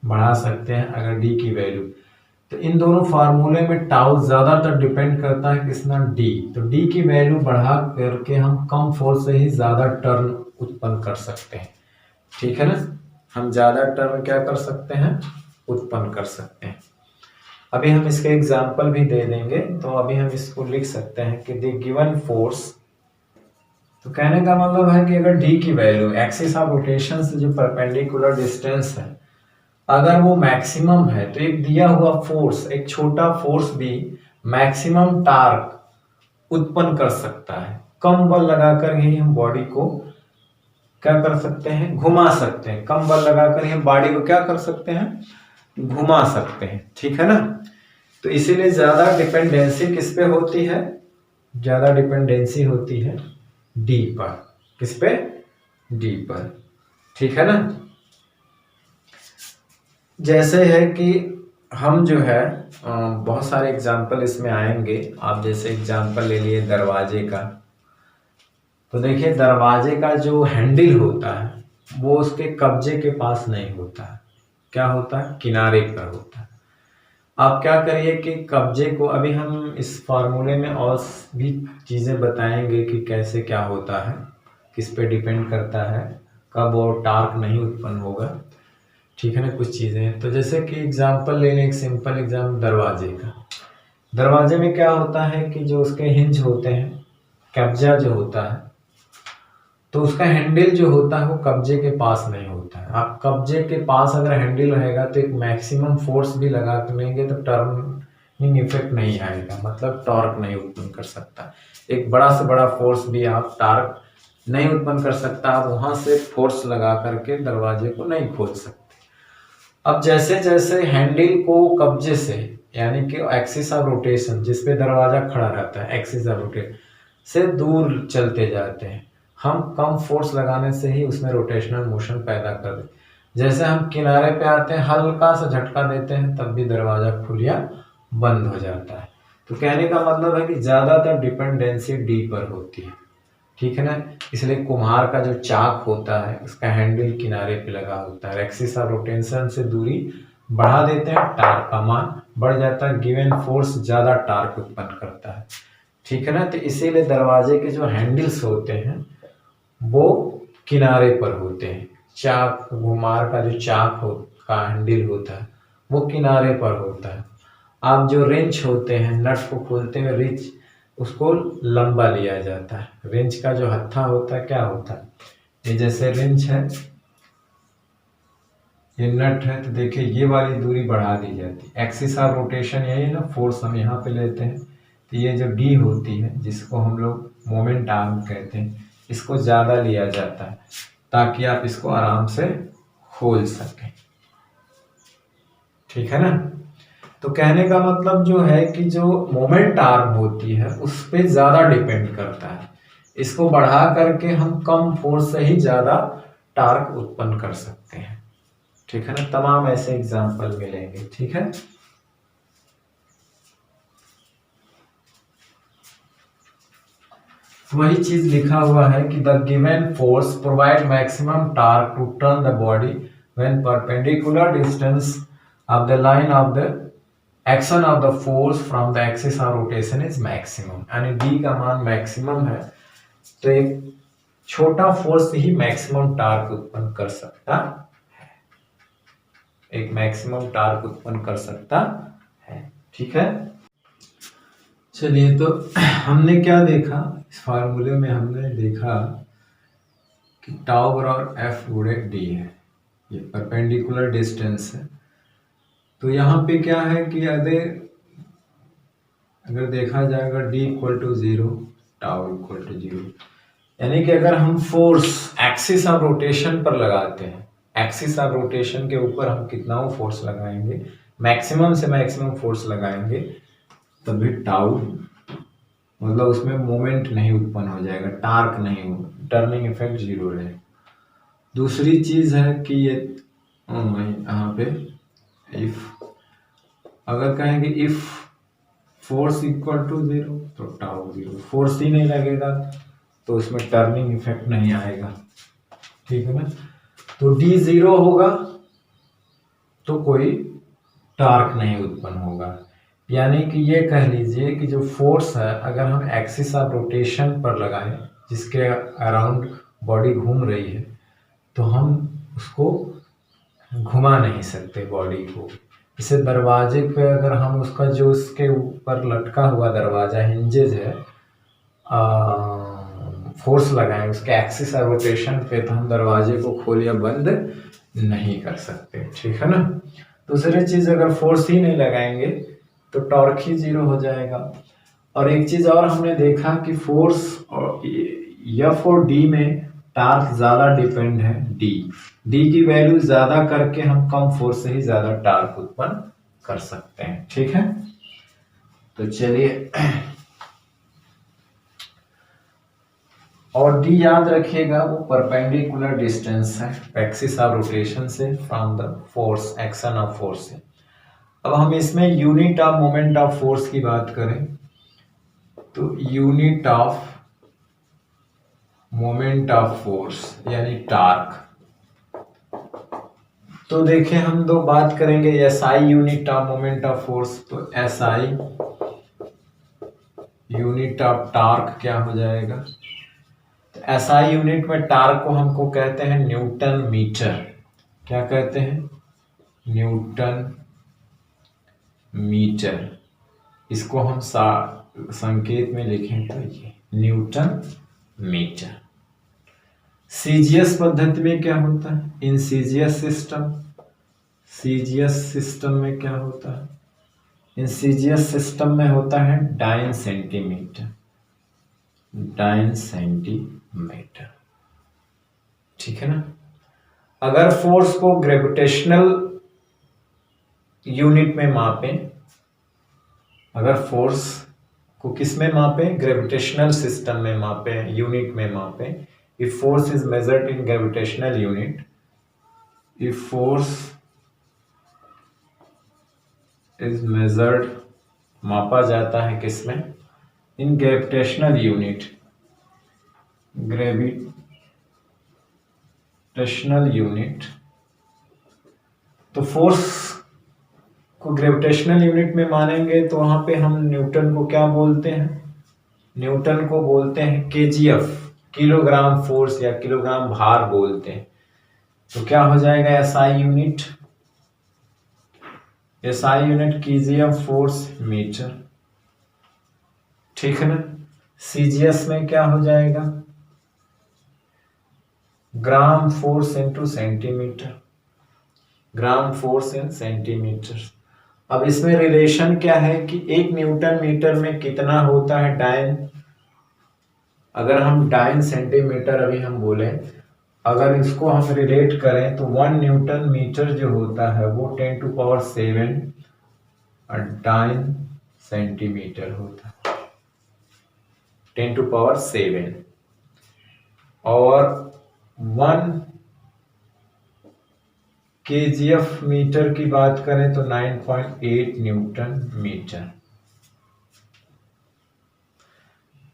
बढ़ा सकते हैं अगर डी की वैल्यू। तो इन दोनों फार्मूले में टाउ ज्यादातर डिपेंड करता है किसना, डी। तो डी की वैल्यू बढ़ा करके हम कम फोर्स से ही ज्यादा टर्न उत्पन्न कर सकते हैं, ठीक है ना। हम ज्यादा टर्न क्या कर सकते हैं, उत्पन्न कर सकते हैं। अभी हम इसके एग्जाम्पल भी दे देंगे, तो अभी हम इसको लिख सकते हैं कि द गिवन फोर्स, तो कहने का मतलब है कि अगर डी की वैल्यू एक्सिस ऑफ रोटेशन से जो परपेंडिकुलर डिस्टेंस है अगर वो मैक्सिमम है, तो एक दिया हुआ फोर्स, एक छोटा फोर्स भी मैक्सिमम टार्क उत्पन्न कर सकता है। कम बल लगाकर ही हम बॉडी को क्या कर सकते हैं, घुमा सकते हैं। कम बल लगाकर ही हम बॉडी को क्या कर सकते हैं, घुमा सकते हैं, ठीक है ना। तो इसीलिए ज्यादा डिपेंडेंसी किस पे होती है, ज्यादा डिपेंडेंसी होती है डी पर, किस पे, डी पर, ठीक है ना। जैसे है कि हम जो है बहुत सारे एग्जाम्पल इसमें आएंगे। आप जैसे एग्जाम्पल ले लिए दरवाजे का, तो देखिए दरवाजे का जो हैंडल होता है वो उसके कब्जे के पास नहीं होता है, क्या होता है, किनारे पर होता है। आप क्या करिए कि कब्जे को, अभी हम इस फार्मूले में और भी चीज़ें बताएंगे कि कैसे क्या होता है, किस पे डिपेंड करता है, कब और टार्क नहीं उत्पन्न होगा, ठीक है ना। कुछ चीज़ें तो जैसे कि एग्जाम्पल ले लें, एक सिंपल एग्जाम्पल दरवाजे का। दरवाजे में क्या होता है कि जो उसके हिंज होते हैं, कब्जा जो होता है, तो उसका हैंडल जो होता है वो कब्जे के पास नहीं होता है। आप कब्जे के पास अगर हैंडल रहेगा तो एक मैक्सिमम फोर्स भी लगा लेंगे तो टर्निंग इफेक्ट नहीं आएगा, मतलब टॉर्क नहीं उत्पन्न कर सकता। एक बड़ा से बड़ा फोर्स भी आप टार्क नहीं उत्पन्न कर सकता, आप वहां से फोर्स लगा करके दरवाजे को नहीं खोल सकते। अब जैसे जैसे हैंडल को कब्जे से, यानी कि एक्सिस ऑफ रोटेशन जिस पे दरवाजा खड़ा रहता है, एक्सिस ऑफ रोटेशन से दूर चलते जाते हैं, हम कम फोर्स लगाने से ही उसमें रोटेशनल मोशन पैदा कर देते। जैसे हम किनारे पे आते हैं, हल्का सा झटका देते हैं, तब भी दरवाजा खुल या बंद हो जाता है। तो कहने का मतलब है कि ज्यादातर डिपेंडेंसी डी पर होती है, ठीक है ना। इसलिए कुम्हार का जो चाक होता है उसका हैंडल किनारे पे लगा होता है। एक्सिस ऑफ रोटेशन से दूरी बढ़ा देते हैं, टार्क का मान बढ़ जाता है, गिवन फोर्स ज्यादा टार्क उत्पन्न करता है। ठीक है ना। तो इसीलिए दरवाजे के जो हैंडल्स होते हैं वो किनारे पर होते हैं। चाक, घुमार का जो चाक हो का हैंडल होता है वो किनारे पर होता है। आप जो रेंच होते हैं, नट को खोलते हुए रिंच उसको लंबा लिया जाता है। रेंच का जो हत्था होता है क्या होता है, ये जैसे रेंच है, ये नट है, तो देखिए ये वाली दूरी बढ़ा दी जाती है। एक्सिस ऑफ रोटेशन यही है ना, फोर्स हम यहाँ पे लेते हैं, तो ये जो डी होती है जिसको हम लोग मोमेंट आर्म कहते हैं, इसको ज्यादा लिया जाता है ताकि आप इसको आराम से खोल सकें। ठीक है ना। तो कहने का मतलब जो है कि जो मोमेंट आर्म होती है उस पर ज्यादा डिपेंड करता है। इसको बढ़ा करके हम कम फोर्स से ही ज्यादा टार्क उत्पन्न कर सकते हैं। ठीक है ना। तमाम ऐसे एग्जाम्पल मिलेंगे। ठीक है। वही चीज लिखा हुआ है कि the given force provide maximum torque to turn the body when perpendicular distance of the line of the action of the force from the axis of rotation is maximum. यानी डी का मान मैक्सिमम है, तो एक छोटा force ही maximum torque उत्पन्न कर सकता है, एक मैक्सिमम टार्क उत्पन्न कर सकता है। ठीक है। चलिए, तो हमने क्या देखा इस फार्मूले में, हमने देखा कि टाउ बराबर एफ गुणे डी है, ये परपेंडिकुलर डिस्टेंस है। तो यहाँ पे क्या है कि अगर देखा जाएगा D equal to zero, tau equal to zero, यानी कि अगर हम फोर्स एक्सिस ऑफ रोटेशन पर लगाते हैं, एक्सिस ऑफ रोटेशन के ऊपर हम कितना फोर्स लगाएंगे, मैक्सिमम से मैक्सिमम फोर्स लगाएंगे, तभी टाउ मतलब उसमें मोमेंट नहीं उत्पन्न हो जाएगा, टार्क नहीं हो, टर्निंग इफेक्ट जीरो रहे। दूसरी चीज है कि ये यहाँ पे इफ अगर कहेंगे if force equal to zero तो टाउ जीरो, फोर्स ही नहीं लगेगा तो उसमें टर्निंग इफेक्ट नहीं आएगा। ठीक है ना। तो डी जीरो होगा तो कोई टार्क नहीं उत्पन्न होगा। यानी कि ये कह लीजिए कि जो फोर्स है अगर हम एक्सिस ऑफ रोटेशन पर लगाएं, जिसके अराउंड बॉडी घूम रही है, तो हम उसको घुमा नहीं सकते बॉडी को। जैसे दरवाजे पे अगर हम उसका जो उसके ऊपर लटका हुआ दरवाजा हिंजेज है, फोर्स लगाएं उसके एक्सिस ऑफ रोटेशन पे, तो हम दरवाजे को खोल या बंद नहीं कर सकते। ठीक है ना। दूसरी चीज, अगर फोर्स ही नहीं लगाएंगे तो टॉर्क ही जीरो हो जाएगा। और एक चीज और हमने देखा कि फोर्स और एफ और डी में टार्क ज्यादा डिपेंड है डी की वैल्यू ज्यादा करके हम कम फोर्स से ही ज्यादा टार्क उत्पन्न कर सकते हैं। ठीक है। तो चलिए, और डी याद रखिएगा वो परपेंडिकुलर डिस्टेंस है एक्सिस ऑफ रोटेशन से from the force, action of force से। अब हम इसमें unit of moment of force की बात करें तो unit of moment of force यानी टार्क, तो देखें हम दो बात करेंगे SI unit of moment of force, तो एसआई यूनिट ऑफ टार्क क्या हो जाएगा, तो एसआई यूनिट में टार्क को हमको कहते हैं न्यूटन मीटर। क्या कहते हैं, न्यूटन मीटर। इसको हम संकेत में लिखें तो ये न्यूटन मीटर। सीजीएस पद्धति में क्या होता है, इन सीजीएस सिस्टम में क्या होता है, इन सीजीएस सिस्टम में होता है डाइन सेंटीमीटर। ठीक है ना। अगर फोर्स को ग्रेविटेशनल यूनिट में मापें, अगर फोर्स को किस में मापें, ग्रेविटेशनल सिस्टम में मापें, यूनिट में मापें, if force is measured in gravitational unit, if force is measured, मापा जाता है किसमें, in gravitational unit, gravitational unit. तो फोर्स को ग्रेविटेशनल यूनिट में मानेंगे तो वहां पे हम न्यूटन को क्या बोलते हैं? न्यूटन को बोलते हैं केजीएफ, किलोग्राम फोर्स या किलोग्राम भार बोलते हैं। तो क्या हो जाएगा SI unit? SI unit KGF force metre, ठीक है ना। सीजीएस में क्या हो जाएगा? Gram force into centimetre, gram force in centimetre. अब इसमें रिलेशन क्या है कि 1 न्यूटन मीटर में कितना होता है डाइन। अगर हम डाइन सेंटीमीटर अभी हम बोले, अगर इसको हम रिलेट करें तो 1 न्यूटन मीटर जो होता है वो 10⁷ डाइन सेंटीमीटर होता है, 10⁷। और 1 केजीएफ मीटर की बात करें तो 9.8 न्यूटन मीटर,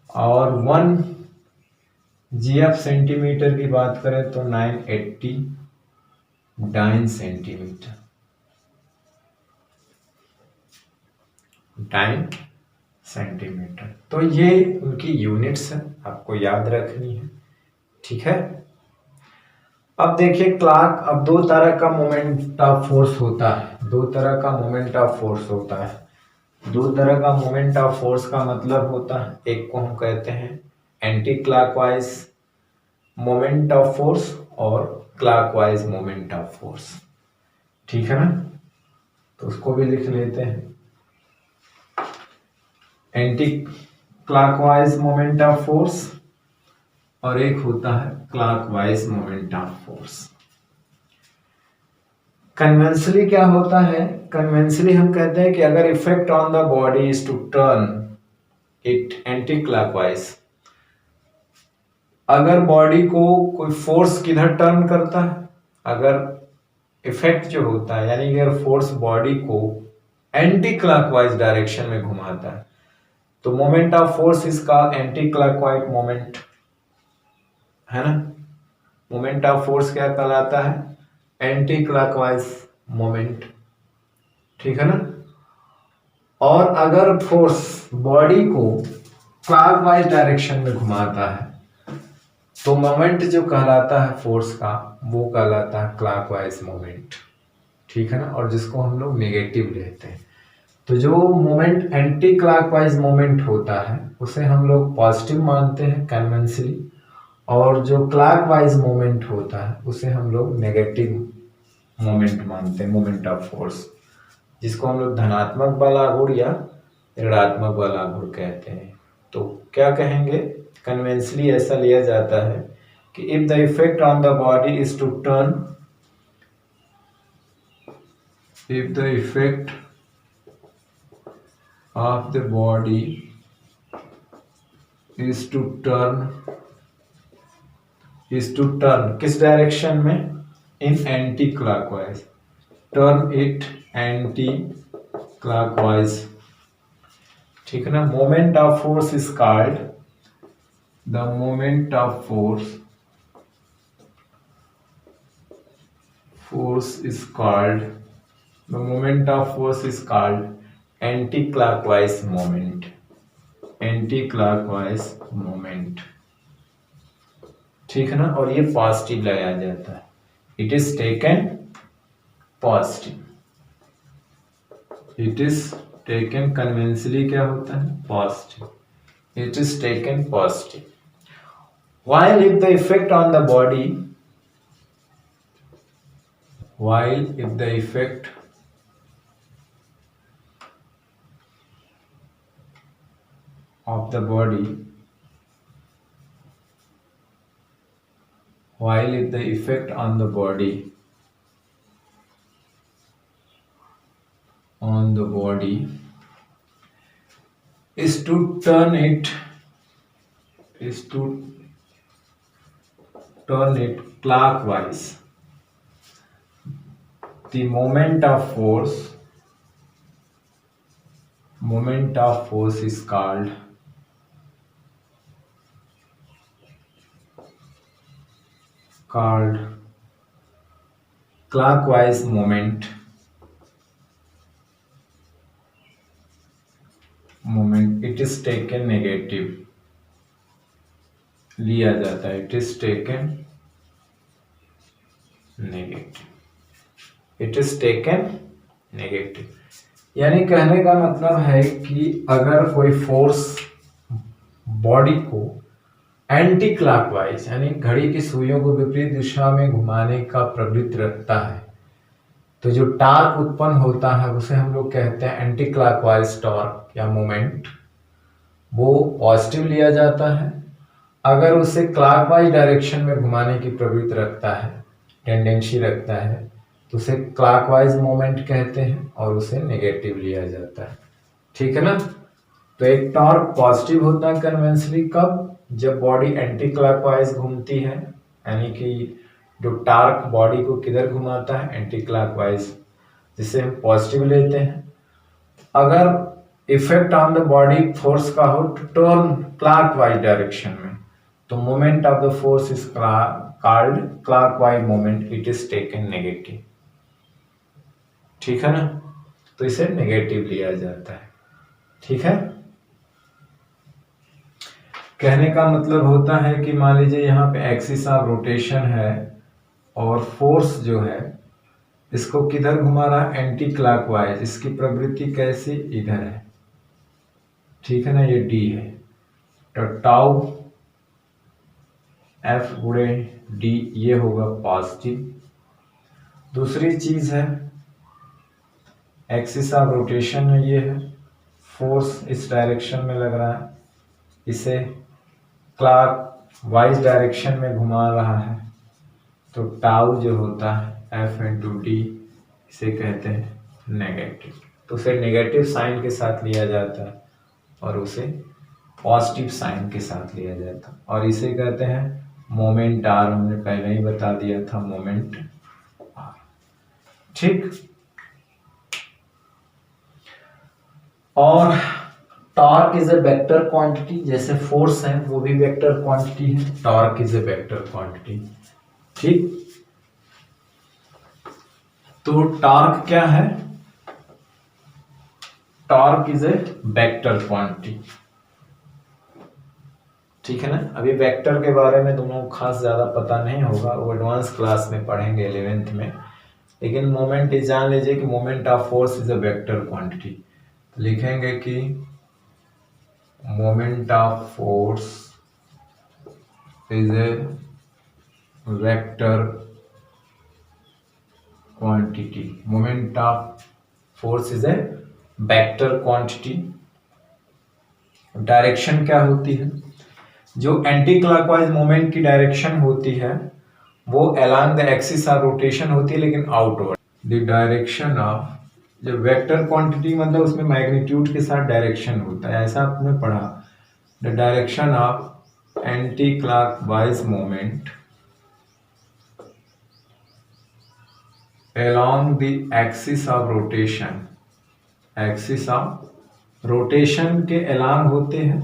और 1 जीएफ सेंटीमीटर की बात करें तो 980 डाइन सेंटीमीटर, डाइन सेंटीमीटर। तो ये उनकी यूनिट्स हैं, आपको याद रखनी है, ठीक है। अब देखिए क्लार्क, अब दो तरह का मोमेंट ऑफ फोर्स होता है, दो तरह का मोमेंट ऑफ फोर्स होता है। दो तरह का मोमेंट ऑफ फोर्स का मतलब होता है, एक को हम कहते हैं anti clockwise moment of force और क्लॉकवाइज मोमेंट ऑफ फोर्स, ठीक है ना। तो उसको भी लिख लेते हैं, anti clockwise moment of force और एक होता है clockwise moment of force. Conventionally क्या होता है? कन्वेंशनली हम कहते हैं कि अगर effect on the body is to turn it anti clockwise, अगर बॉडी को कोई फोर्स किधर टर्न करता है, अगर इफेक्ट जो होता है यानी कि अगर फोर्स बॉडी को एंटी क्लॉकवाइज डायरेक्शन में घुमाता है तो moment of force is called anti clockwise moment, है ना। मोमेंट ऑफ फोर्स क्या कहलाता है? एंटी क्लॉकवाइज मोमेंट, ठीक है ना। और अगर फोर्स बॉडी को क्लॉकवाइज डायरेक्शन में घुमाता है तो मोमेंट जो कहलाता है फोर्स का वो कहलाता है क्लॉकवाइज मोमेंट, ठीक है ना। और जिसको हम लोग नेगेटिव लेते हैं। तो जो मोमेंट एंटी क्लॉकवाइज मोमेंट होता है उसे हम लोग पॉजिटिव मानते हैं कन्वेंशनली, और जो क्लॉकवाइज मोमेंट होता है उसे हम लोग नेगेटिव मोमेंट मानते हैं, मोमेंट ऑफ फोर्स, जिसको हम लोग धनात्मक बल आघूर्ण या ऋणात्मक बल आघूर्ण कहते हैं। तो क्या कहेंगे? कन्वेंशनली ऐसा लिया जाता है कि if the effect on the body is to turn, if the effect of the body is to turn, is to turn किस डायरेक्शन में? In anti clockwise, turn it anti clockwise, ठीक है ना। Moment of force is called, the moment of force is called, the moment of force is called anti clockwise moment, anti clockwise moment, ठीक है ना। और ये positive लगाया जाता है, it is taken positive, it is taken conventionally क्या होता है? Positive, it is taken positive. While if the effect on the body, while if the effect of the body, while if the effect on the body, on the body is to turn it, is to turn it clockwise, the moment of force is called called clockwise moment it is taken negative लिया जाता है, it is taken negative. यानी कहने का मतलब है कि अगर कोई फोर्स बॉडी को एंटी क्लॉकवाइज यानी घड़ी की सुइयों को विपरीत दिशा में घुमाने का प्रवृत्ति रखता है, तो जो टॉर्क उत्पन्न होता है उसे हम लोग कहते हैं एंटी क्लॉकवाइज टॉर्क या मोमेंट, वो पॉजिटिव लिया जाता है। अगर उसे क्लॉकवाइज डायरेक्शन में घुमाने की प्रवृत्ति रखता है, टेंडेंसी रखता है, तो उसे क्लॉकवाइज मोमेंट कहते हैं और उसे नेगेटिव लिया जाता है। ठीक है ना। तो एक टॉर्क पॉजिटिव होता है कन्वेंशनली कब, जब बॉडी एंटी क्लॉकवाइज घूमती है, यानी कि जो टॉर्क बॉडी को किधर घुमाता है, एंटी क्लॉकवाइज, जिसे हम पॉजिटिव लेते हैं। अगर effect on the body force का हो टू टर्न क्लॉकवाइज डायरेक्शन में, तो moment of the force is called clockwise moment, it is taken negative. ठीक है ना। तो इसे नेगेटिव लिया जाता है। ठीक है। कहने का मतलब होता है कि मान लीजिए यहाँ पे एक्सिस ऑफ रोटेशन है और फोर्स जो है इसको किधर घुमा रहा है, एंटी क्लॉकवाइज। इसकी प्रवृत्ति कैसी, इधर है। ठीक है ना। ये डी है, तो टाउ एफ गुणे डी ये होगा पॉजिटिव। दूसरी चीज है एक्सिस ऑफ रोटेशन में ये है, फोर्स इस डायरेक्शन में लग रहा है, इसे क्लॉक वाइज डायरेक्शन में घुमा रहा है, तो टाउ जो होता है एफ इंटू डी, इसे कहते हैं नेगेटिव। तो उसे नेगेटिव साइन के साथ लिया जाता है और उसे पॉजिटिव साइन के साथ लिया जाता है, और इसे कहते हैं मोमेंट आर। हमने पहले ही बता दिया था, मोमेंट आर। ठीक। और torque is a vector quantity, जैसे फोर्स है वो भी वेक्टर क्वांटिटी है, torque is a vector quantity. ठीक। तो टॉर्क क्या है, torque is a vector quantity. ठीक है ना। अभी वेक्टर के बारे में दोनों खास ज्यादा पता नहीं होगा, वो एडवांस क्लास में पढ़ेंगे 11th में, लेकिन मोमेंट जान लीजिए कि moment of force is a vector quantity. लिखेंगे कि moment of force is a vector quantity. Moment of force is a vector quantity. Direction क्या होती है, जो एंटी क्लॉकवाइज मोमेंट की डायरेक्शन होती है वो along the axis of rotation होती है, लेकिन आउटवर्ड। द डायरेक्शन ऑफ, जो वेक्टर क्वांटिटी मतलब उसमें मैग्नीट्यूड के साथ डायरेक्शन होता है, ऐसा आपने पढ़ा। The direction of anti clockwise moment along the axis of rotation, axis of rotation के along होते हैं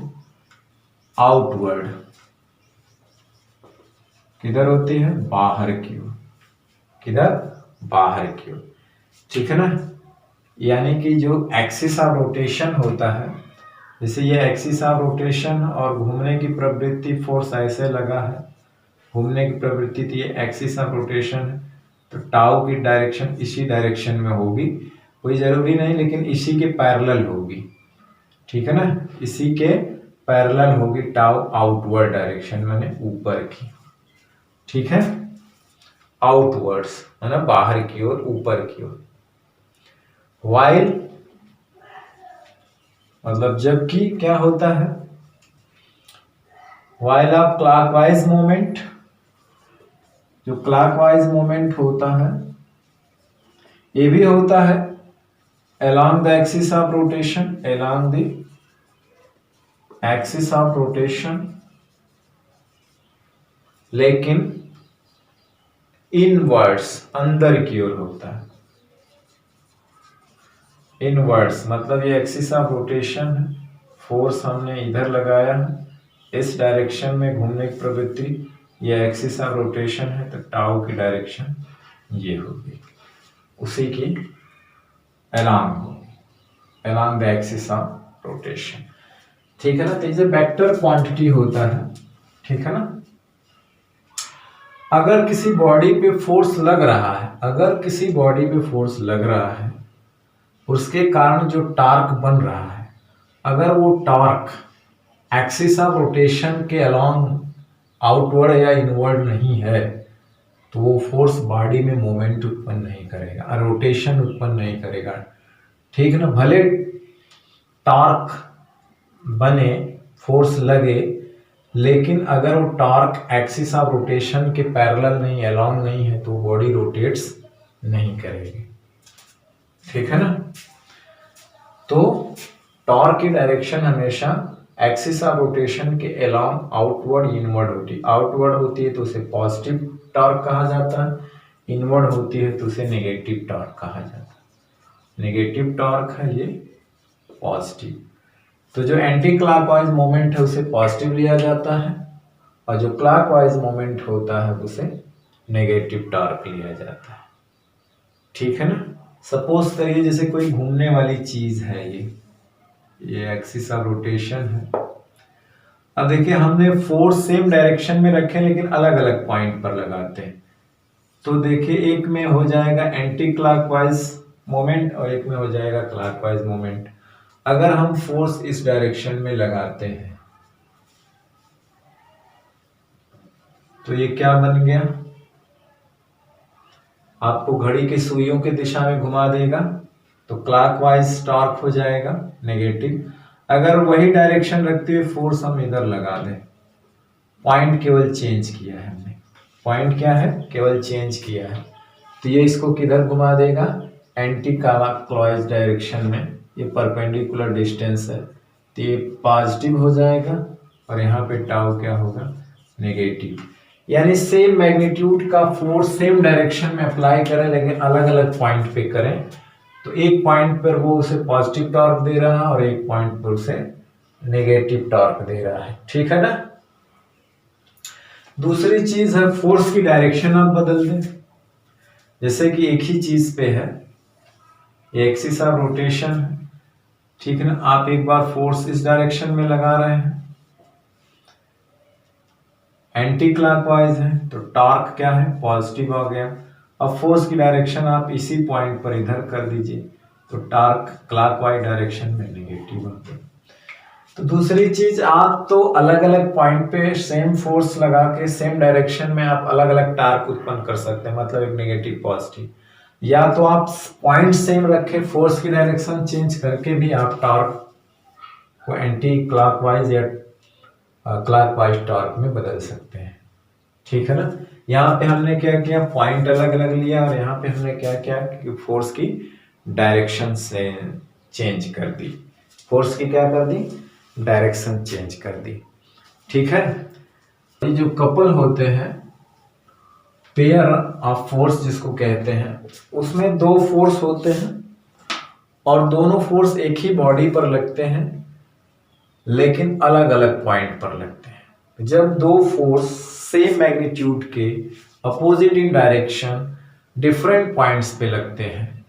आउटवर्ड, किधर होती है, बाहर की ओर, किधर, बाहर की ओर। ठीक है ना। यानी कि जो एक्सिस ऑफ रोटेशन होता है, जैसे ये एक्सिस ऑफ रोटेशन और घूमने की प्रवृत्ति, फोर्स ऐसे लगा है, घूमने की प्रवृत्ति थी, ये एक्सिस ऑफ रोटेशन है, तो टाउ की डायरेक्शन इसी डायरेक्शन में होगी, कोई जरूरी नहीं, लेकिन इसी के पैरेलल होगी। ठीक है ना। इसी के पैरेलल होगी टाउ, आउटवर्ड डायरेक्शन माने ऊपर की। ठीक है। आउटवर्ड्स है ना, बाहर की ओर, ऊपर की ओर। वाइल मतलब जबकि क्या होता है, वाइल ऑफ क्लॉकवाइज मोमेंट, जो क्लॉकवाइज मोमेंट होता है ये भी होता है along the axis of rotation, along the axis of rotation, लेकिन इनवर्ड्स, अंदर की ओर होता है। इनवर्ड्स मतलब ये एक्सिस ऑफ रोटेशन है, फोर्स हमने इधर लगाया है, इस डायरेक्शन में घूमने की प्रवृत्ति, ये एक्सिस ऑफ रोटेशन है, तो टाउ की डायरेक्शन ये होगी, उसी की अलोंग होगी, along the axis of rotation. ठीक है ना। तो ये वेक्टर क्वांटिटी होता है, ठीक है ना। अगर किसी बॉडी पे फोर्स लग रहा है, अगर किसी बॉडी पे फोर्स लग रहा है, उसके कारण जो टार्क बन रहा है, अगर वो टार्क एक्सिस ऑफ रोटेशन के अलोंग आउटवर्ड या इनवर्ड नहीं है, तो वो फोर्स बॉडी में मोमेंट उत्पन्न नहीं करेगा, रोटेशन उत्पन्न नहीं करेगा। ठीक है ना। भले टार्क बने, फोर्स लगे, लेकिन अगर वो टार्क एक्सिस ऑफ रोटेशन के पैरेलल नहीं, अलोंग नहीं है, तो बॉडी रोटेट्स नहीं करेगी। ठीक है ना। तो टॉर्क की डायरेक्शन हमेशा एक्सिस ऑफ रोटेशन के अलोंग आउटवर्ड इनवर्ड होती है। आउटवर्ड होती है तो उसे पॉजिटिव टॉर्क कहा जाता है, इनवर्ड होती है तो उसे नेगेटिव टॉर्क कहा जाता है। नेगेटिव टॉर्क है ये, पॉजिटिव। तो जो एंटी क्लॉकवाइज मोमेंट है उसे पॉजिटिव लिया जाता है, और जो क्लॉकवाइज मोमेंट होता है उसे नेगेटिव टॉर्क लिया जाता है। ठीक है ना। सपोज करिए जैसे कोई घूमने वाली चीज है, ये एक्सिस ऑफ रोटेशन है। अब देखिए हमने फोर्स सेम डायरेक्शन में रखे, लेकिन अलग अलग पॉइंट पर लगाते हैं। तो देखिए एक में हो जाएगा एंटी क्लॉकवाइज मोमेंट और एक में हो जाएगा क्लॉकवाइज मोमेंट। अगर हम फोर्स इस डायरेक्शन में लगाते हैं तो ये क्या बन गया, आपको घड़ी की सुइयों की दिशा में घुमा देगा, तो क्लॉकवाइज टॉर्क हो जाएगा नेगेटिव। अगर वही डायरेक्शन रखते हुए फोर्स हम इधर लगा दें, पॉइंट केवल चेंज किया है हमने, पॉइंट क्या है, केवल चेंज किया है, तो ये इसको किधर घुमा देगा, एंटी क्लॉकवाइज डायरेक्शन में। ये परपेंडिकुलर डिस्टेंस है तो ये पॉजिटिव हो जाएगा, और यहाँ पे टाउ क्या होगा, नेगेटिव। यानी सेम मैग्नीट्यूड का फोर्स सेम डायरेक्शन में अप्लाई करें, लेकिन अलग अलग पॉइंट पे करें, तो एक पॉइंट पर वो उसे पॉजिटिव टॉर्क दे रहा है और एक पॉइंट पर उसे नेगेटिव टॉर्क दे रहा है। ठीक है ना। दूसरी चीज है फोर्स की डायरेक्शन आप बदल दें। जैसे कि एक ही चीज पे है, ये एक्सिस ऑफ रोटेशन है, ठीक है ना। आप एक बार फोर्स इस डायरेक्शन में लगा रहे हैं, एंटी क्लॉकवाइज है, तो टॉर्क क्या है, पॉजिटिव हो गया। अब फोर्स की डायरेक्शन आप इसी पॉइंट पर इधर कर दीजिए, तो टॉर्क क्लॉकवाइज डायरेक्शन में नेगेटिव हो गया। तो दूसरी चीज, आप तो अलग अलग पॉइंट पे सेम फोर्स लगा के सेम डायरेक्शन में आप अलग अलग टॉर्क उत्पन्न कर सकते हैं, मतलब एक नेगेटिव पॉजिटिव। या तो आप पॉइंट सेम रखे, फोर्स की डायरेक्शन चेंज करके भी आप टॉर्क को एंटी क्लॉकवाइज या क्लॉकवाइज टॉर्क में बदल सकते हैं। ठीक है ना। यहाँ पे हमने क्या किया, पॉइंट अलग अलग लिया, और यहाँ पे हमने क्या किया कि फोर्स की डायरेक्शन से चेंज कर दी, फोर्स की क्या कर दी, डायरेक्शन चेंज कर दी। ठीक है। ये जो कपल होते हैं, पेयर ऑफ फोर्स जिसको कहते हैं, उसमें दो फोर्स होते हैं और दोनों फोर्स एक ही बॉडी पर लगते हैं, लेकिन अलग अलग पॉइंट पर लगते हैं। जब दो फोर्स सेम मैग्नीट्यूड के opposite in direction different points पे लगते हैं,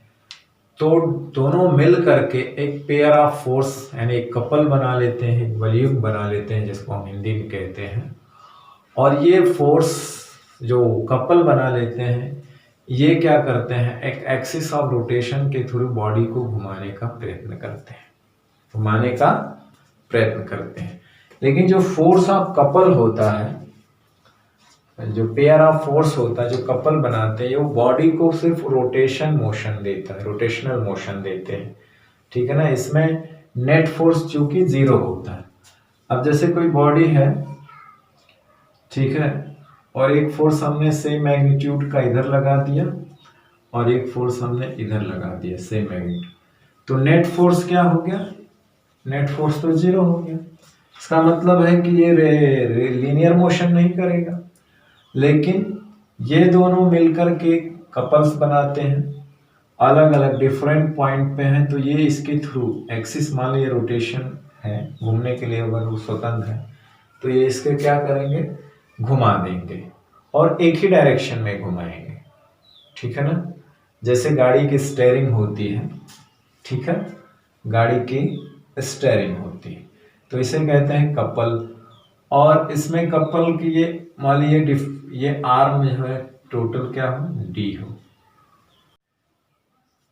तो दोनों मिल करके एक पेयर ऑफ फोर्स यानी एक कपल बना लेते हैं, एक वलयूम बना लेते हैं, जिसको हम हिंदी में कहते हैं। और ये फोर्स जो कपल बना लेते हैं, ये क्या करते हैं, एक एक्सिस ऑफ रोटेशन के थ्रू बॉडी को घुमाने का प्रयत्न करते हैं, घुमाने का प्रयत्न करते हैं। लेकिन जो फोर्स ऑफ कपल होता है, जो पेयर ऑफ फोर्स होता है, जो कपल बनाते हैं, वो बॉडी को सिर्फ रोटेशन मोशन देता है, रोटेशनल मोशन देते हैं। ठीक है ना। इसमें नेट फोर्स चूंकि जीरो होता है। अब जैसे कोई बॉडी है, ठीक है, और एक फोर्स हमने सेम मैग्नीट्यूड का इधर लगा दिया और एक फोर्स हमने इधर लगा दिया सेम मैग्नीट्यूड, तो नेट फोर्स क्या हो गया, नेट फोर्स तो जीरो हो गया। इसका मतलब है कि ये लीनियर मोशन नहीं करेगा, लेकिन ये दोनों मिलकर के कपल्स बनाते हैं, अलग अलग डिफरेंट पॉइंट पे हैं, तो ये इसके थ्रू एक्सिस, मान लीजिए रोटेशन है, घूमने के लिए अगर वो स्वतंत्र है, तो ये इसके क्या करेंगे, घुमा देंगे और एक ही डायरेक्शन में घुमाएंगे, ठीक है ना। जैसे गाड़ी की स्टेयरिंग होती है, ठीक है, गाड़ी की स्टेयरिंग होती है, तो इसे कहते हैं कपल। और इसमें कपल की ये मान लीजिए ये आर्म जो है टोटल क्या हो, डी हो,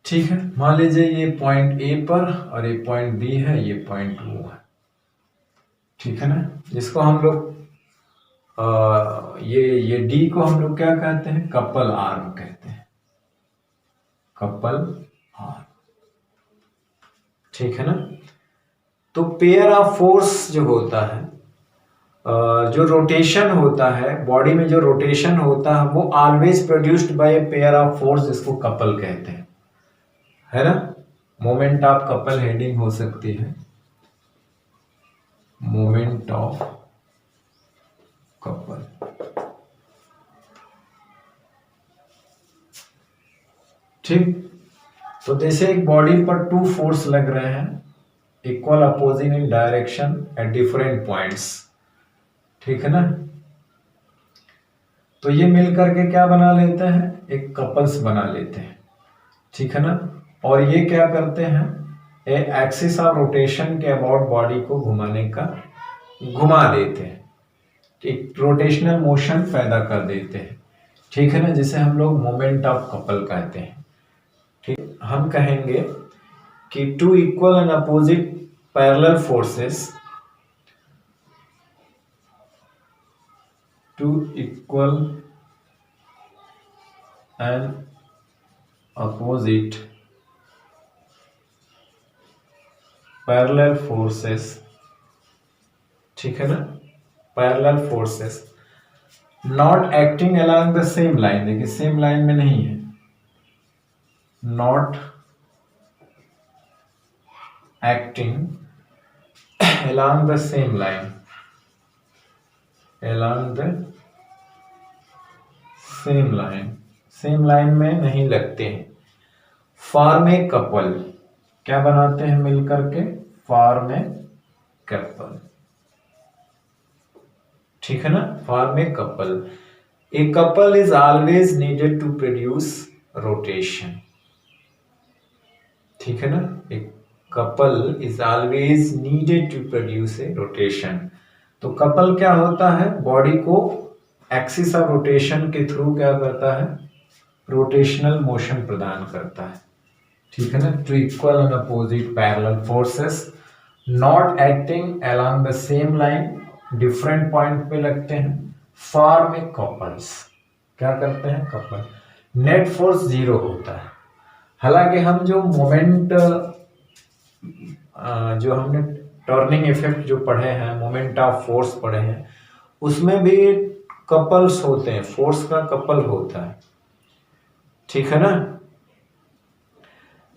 ठीक है। मान लीजिए ये पॉइंट ए पर और ये पॉइंट बी है, ये पॉइंट ओ है, ठीक है ना। जिसको हम लोग ये डी को हम लोग क्या कहते हैं, कपल आर्म कहते हैं, कपल आर्म, ठीक है ना। तो पेयर ऑफ फोर्स जो होता है, जो रोटेशन होता है बॉडी में, जो रोटेशन होता है वो always produced by a pair of force, जिसको कपल कहते हैं, है ना। मोमेंट ऑफ कपल हेडिंग हो सकती है, मोमेंट ऑफ कपल, ठीक। तो जैसे एक बॉडी पर टू फोर्स लग रहे हैं, equal opposing in direction at different points, ठीक है ना। तो ये मिलकर के क्या बना लेते हैं, एक कपल्स बना लेते हैं, ठीक है ना। और ये क्या करते हैं, एक्सिस ऑफ रोटेशन के अबाउट बॉडी को घुमा देते हैं, एक रोटेशनल मोशन पैदा कर देते हैं, ठीक है ना, जिसे हम लोग मोमेंट ऑफ कपल कहते हैं, ठीक। हम कहेंगे कि two equal and opposite parallel forces, two equal and opposite parallel forces, ठीक है ना, parallel forces not acting along the same line, देखिए सेम लाइन में नहीं है, not acting along the same line, along the same line, same line में नहीं लगते हैं, फॉर्म ए कपल, क्या बनाते हैं मिलकर के, फॉर्म ए कपल, ठीक है ना, form a couple. A couple is always needed to produce rotation, ठीक है ना, एक couple is always needed to produce a rotation. तो कपल क्या होता है, बॉडी को एक्सिस ऑफ रोटेशन के थ्रू क्या करता है, रोटेशनल मोशन प्रदान करता है, ठीक है ना। Two equal and opposite parallel forces not acting along the same line, different point पे लगते हैं, फॉर्म ए कपल्स, क्या करते हैं, कपल। नेट फोर्स जीरो होता है, हालांकि हम जो मोमेंट जो हमने टर्निंग इफेक्ट जो पढ़े हैं, मोमेंट ऑफ फोर्स पढ़े हैं, उसमें भी कपल्स होते हैं, फोर्स का कपल होता है, ठीक है ना।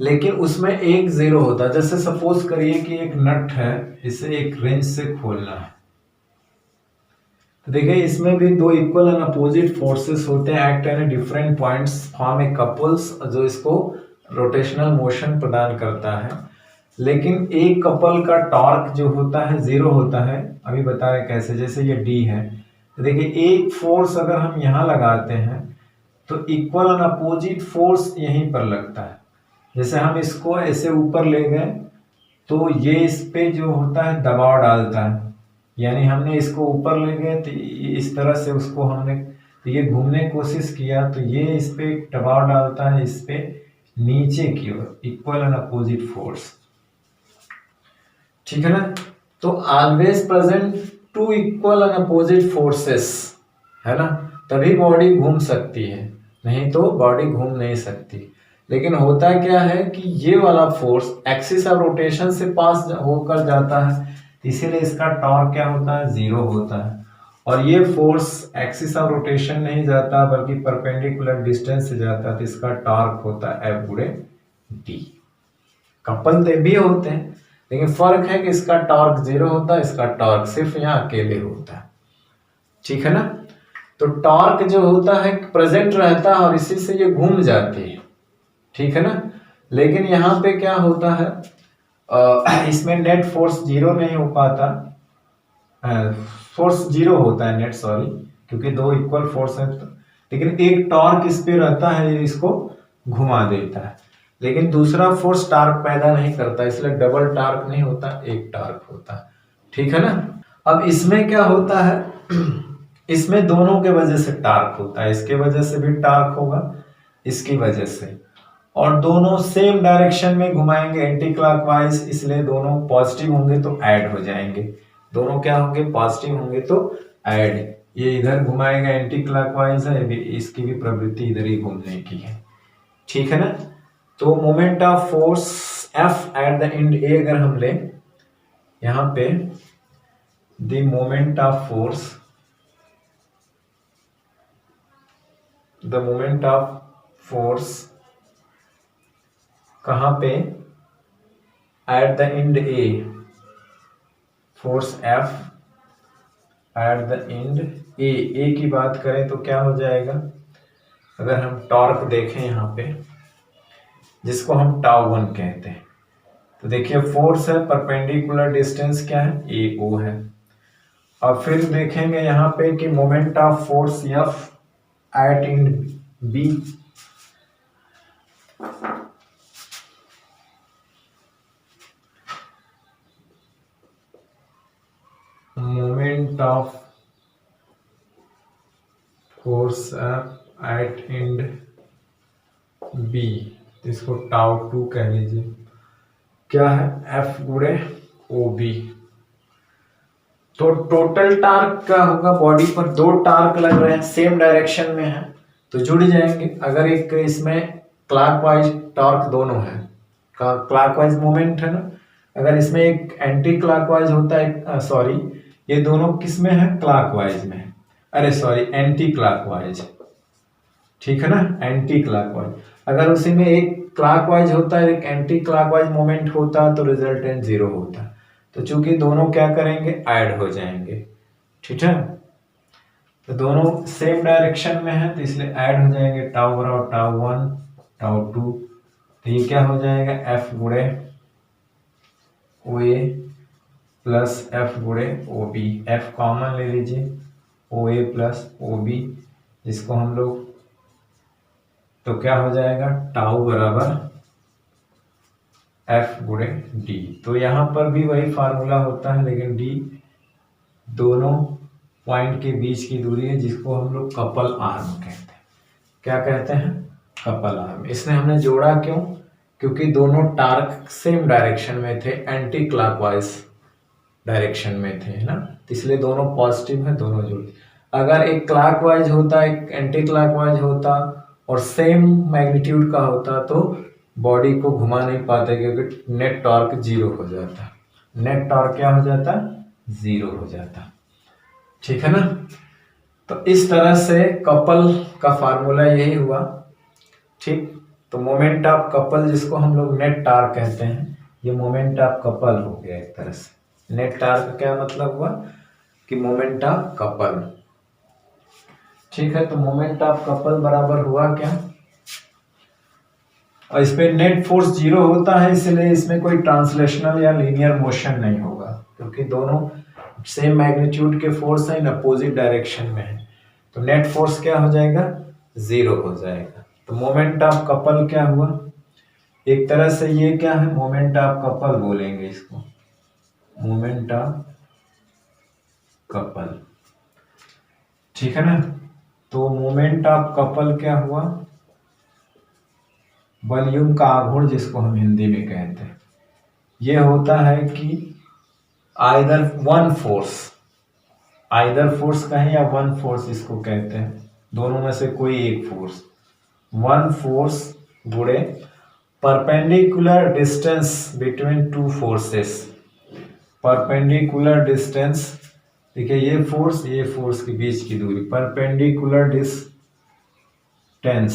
लेकिन उसमें एक जीरो होता है, जैसे सपोज करिए कि एक नट है, इसे एक रेंच से खोलना है, तो देखिए इसमें भी दो इक्वल एंड अपोजिट फोर्सेस होते हैं, act at different points, form A couples, जो इसको रोटेशनल मोशन प्रदान करता है। लेकिन एक कपल का टॉर्क जो होता है जीरो होता है, अभी बता रहे कैसे, जैसे ये डी है, तो देखिए एक फोर्स अगर हम यहाँ लगाते हैं तो इक्वल एंड अपोजिट फोर्स यहीं पर लगता है। जैसे हम इसको ऐसे ऊपर ले गए तो ये इस पे जो होता है दबाव डालता है, यानी हमने इसको ऊपर ले गए तो इस तरह से उसको हमने, तो ये घूमने की कोशिश किया तो ये इस पे दबाव डालता है, इस पे नीचे की ओर, इक्वल एंड अपोजिट फोर्स, ठीक है ना। तो always present two equal and opposite forces, है ना, तभी बॉडी घूम सकती है, नहीं तो बॉडी घूम नहीं सकती। लेकिन होता क्या है कि ये वाला फोर्स एक्सिस ऑफ रोटेशन से पास होकर जाता है, इसीलिए इसका टॉर्क क्या होता है, जीरो होता है। और ये फोर्स एक्सिस ऑफ रोटेशन नहीं जाता बल्कि परपेंडिकुलर डिस्टेंस से जाता है, तो इसका टॉर्क होता है F गुणे डी। कपल भी होते हैं लेकिन फर्क है कि इसका टॉर्क जीरो होता है, इसका टॉर्क सिर्फ यहाँ अकेले होता है, ठीक है ना। तो टॉर्क जो होता है प्रेजेंट रहता है और इसी से ये घूम जाती है, ठीक है ना। लेकिन यहाँ पे क्या होता है, इसमें नेट फोर्स जीरो नहीं हो पाता, फोर्स जीरो होता है नेट, सॉरी, क्योंकि दो इक्वल फोर्स है तो, लेकिन एक टॉर्क इस पे रहता है, ये इसको घुमा देता है, लेकिन दूसरा फोर्स टार्क पैदा नहीं करता, इसलिए डबल टार्क नहीं होता, एक टार्क होता है। ठीक है ना। अब इसमें क्या होता है इसमें दोनों के वजह से टार्क होता है, इसके वजह से भी टार्क होगा, इसकी वजह से, और दोनों सेम डायरेक्शन में घुमाएंगे एंटी क्लॉकवाइज, इसलिए दोनों पॉजिटिव होंगे तो ऐड हो जाएंगे, दोनों क्या होंगे, पॉजिटिव होंगे तो ऐड। ये इधर घुमाएगा एंटी क्लॉकवाइज है, इसकी भी प्रवृत्ति इधर ही घूमने की है। ठीक है ना। तो moment of force F at the end A अगर हम लें, यहां पे the moment of force, the moment of force कहां पे, at the end A, force F at the end A की बात करें तो क्या हो जाएगा, अगर हम टॉर्क देखें यहाँ पे, जिसको हम टाउ 1 कहते हैं, तो देखिए फोर्स है, परपेंडिकुलर डिस्टेंस क्या है, ए ओ है। और फिर देखेंगे यहाँ पे कि moment of force F at end B, moment of force F at end B, इसको टाउ 2 कह लीजिए, क्या है, F गुणे ओ बी। तो टोटल टार्क क्या होगा, बॉडी पर दो टार्क लग रहे हैं, सेम डायरेक्शन में है तो जुड़ जाएंगे। अगर एक इसमें क्लॉकवाइज टॉर्क दोनों है, क्लॉकवाइज मोमेंट है ना, अगर इसमें एक एंटी क्लॉकवाइज होता है, सॉरी ये दोनों किस में है, क्लॉकवाइज में, अरे सॉरी एंटी क्लॉकवाइज, ठीक है ना, एंटी क्लॉकवाइज। अगर उसी में एक क्लॉकवाइज होता है, एक एंटी क्लॉकवाइज मोमेंट होता है तो रिजल्टेंट 0 होता है। तो चूंकि दोनों क्या करेंगे, ऐड हो जाएंगे। ठीक है, तो दोनों सेम डायरेक्शन में है तो इसलिए ऐड हो जाएंगे, टाउ बराबर टाउ 1 टाउ 2, तो ये क्या हो जाएगा, F गुणे ओ ए प्लस F गुणे ओ बी, F कॉमन ले लीजिए, ओ ए प्लस ओ बी, जिसको हम लोग, तो क्या हो जाएगा, टाउ बराबर F गुणे डी। तो यहां पर भी वही फार्मूला होता है, लेकिन डी दोनों पॉइंट के बीच की दूरी है, जिसको हम लोग कपल आर्म कहते हैं। क्या कहते हैं, कपल आर्म। इसने हमने जोड़ा क्यों, क्योंकि दोनों टार्क सेम डायरेक्शन में थे, एंटी क्लॉकवाइज डायरेक्शन में थे, है ना, तो इसलिए दोनों पॉजिटिव है, दोनों जुड़े। अगर एक क्लॉकवाइज होता, एक एंटी क्लॉकवाइज होता और सेम मैग्नीट्यूड का होता तो बॉडी को घुमा नहीं पाते, क्योंकि नेट टॉर्क 0 हो जाता, नेट टॉर्क क्या हो जाता, 0 हो जाता। ठीक है ना। तो इस तरह से कपल का फार्मूला यही हुआ। ठीक, तो मोमेंट ऑफ कपल, जिसको हम लोग नेट टार्क कहते हैं, ये मोमेंट ऑफ कपल हो गया एक तरह से। नेट टार्क का क्या मतलब हुआ कि मोमेंट ऑफ कपल। ठीक है, तो मोमेंट ऑफ कपल बराबर हुआ क्या, और इस पे नेट फोर्स 0 होता है, इसलिए इसमें कोई ट्रांसलेशनल या लीनियर मोशन नहीं होगा, क्योंकि दोनों सेम मैग्नीट्यूड के फोर्स है, इन अपोजिट डायरेक्शन में है, तो नेट फोर्स क्या हो जाएगा, 0 हो जाएगा। तो मोमेंट ऑफ कपल क्या हुआ, एक तरह से ये क्या है, मोमेंट ऑफ कपल बोलेंगे इसको, मोमेंट ऑफ कपल। ठीक है ना। तो मोमेंट ऑफ कपल क्या हुआ, वॉल्यूम का आघूर्ण, जिसको हम हिंदी में कहते हैं। ये होता है कि either one force, either force कहें या वन फोर्स इसको कहते हैं, दोनों में से कोई एक फोर्स, वन फोर्स गुणे perpendicular distance between two forces. Perpendicular distance, देखिए ये फोर्स के बीच की दूरी, परपेंडिकुलर डिस्टेंस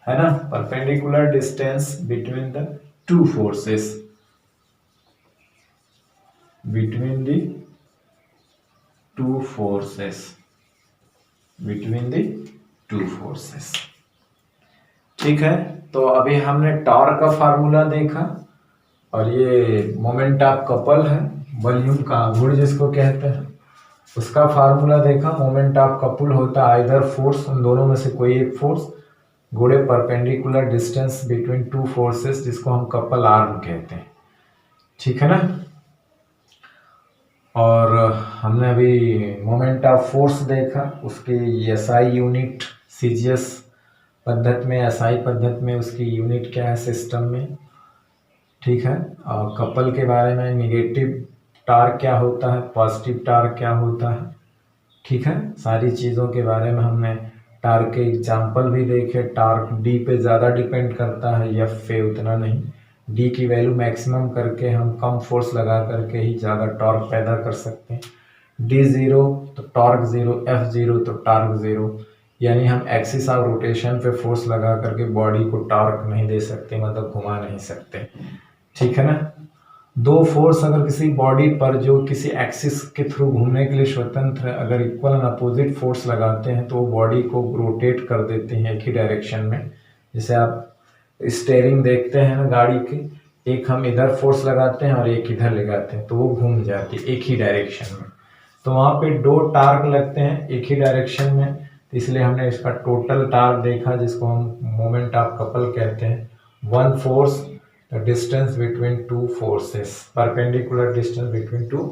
है ना, perpendicular distance between the two forces, between the two forces, between the two forces. ठीक है, तो अभी हमने टॉर्क का फार्मूला देखा, और ये मोमेंट ऑफ कपल है, वॉल्यूम का आघूर्ण जिसको कहते हैं। उसका फार्मूला देखा, मोमेंट ऑफ कपल होता है आइदर फोर्स, उन दोनों में से कोई एक फोर्स गुणे perpendicular distance between two forces, जिसको हम कपल आर्म कहते हैं। ठीक है ना। और हमने अभी मोमेंट ऑफ फोर्स देखा, उसकी एसआई यूनिट सीजीएस पद्धति में, एसआई पद्धति में उसकी यूनिट क्या है सिस्टम में। ठीक है। और कपल के बारे में निगेटिव टार्क क्या होता है, पॉजिटिव टार्क क्या होता है। ठीक है। सारी चीज़ों के बारे में हमने टार्क के एग्जाम्पल भी देखे। टार्क डी पे ज़्यादा डिपेंड करता है, एफ पे उतना नहीं। डी की वैल्यू मैक्सिमम करके हम कम फोर्स लगा करके ही ज़्यादा टॉर्क पैदा कर सकते हैं। डी ज़ीरो तो टॉर्क ज़ीरो, एफ ज़ीरो तो टार्क ज़ीरो। यानी हम एक्सिस ऑफ रोटेशन पे फोर्स लगा करके बॉडी को टॉर्क नहीं दे सकते, मतलब घुमा नहीं सकते। ठीक है ना। दो फोर्स अगर किसी बॉडी पर जो किसी एक्सिस के थ्रू घूमने के लिए स्वतंत्र है, अगर इक्वल एंड अपोजिट फोर्स लगाते हैं तो वो बॉडी को रोटेट कर देते हैं एक ही डायरेक्शन में। जैसे आप स्टेयरिंग देखते हैं ना गाड़ी की, एक हम इधर फोर्स लगाते हैं और एक इधर लगाते हैं तो वो घूम जाती है एक ही डायरेक्शन में। तो वहाँ पे दो टार्क लगते हैं एक ही डायरेक्शन में, तो इसलिए हमने इसका टोटल टार्क देखा, जिसको हम मोमेंट ऑफ कपल कहते हैं। One force the distance between two forces, perpendicular distance between two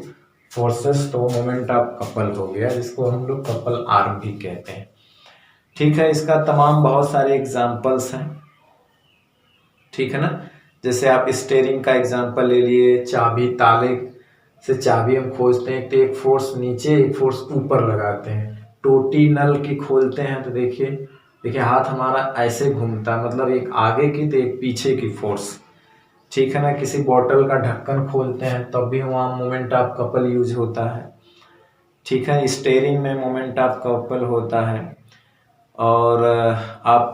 forces, तो मोमेंट ऑफ कपल हो गया, जिसको हम लोग कपल आर्म भी कहते हैं। ठीक है। इसका तमाम बहुत सारे एग्जांपल्स हैं। ठीक है ना। जैसे आप स्टेयरिंग का एग्जांपल ले लिए, चाबी, ताले से चाबी हम खोजते हैं तो एक फोर्स नीचे एक फोर्स ऊपर लगाते हैं। टोटी नल की खोलते हैं तो देखिए हाथ हमारा ऐसे घूमता है, मतलब एक आगे की तो एक पीछे की फोर्स। ठीक है ना। किसी बॉटल का ढक्कन खोलते हैं तब भी वहाँ मोमेंट ऑफ कपल यूज होता है। ठीक है। स्टीयरिंग में मोमेंट ऑफ कपल होता है। और आप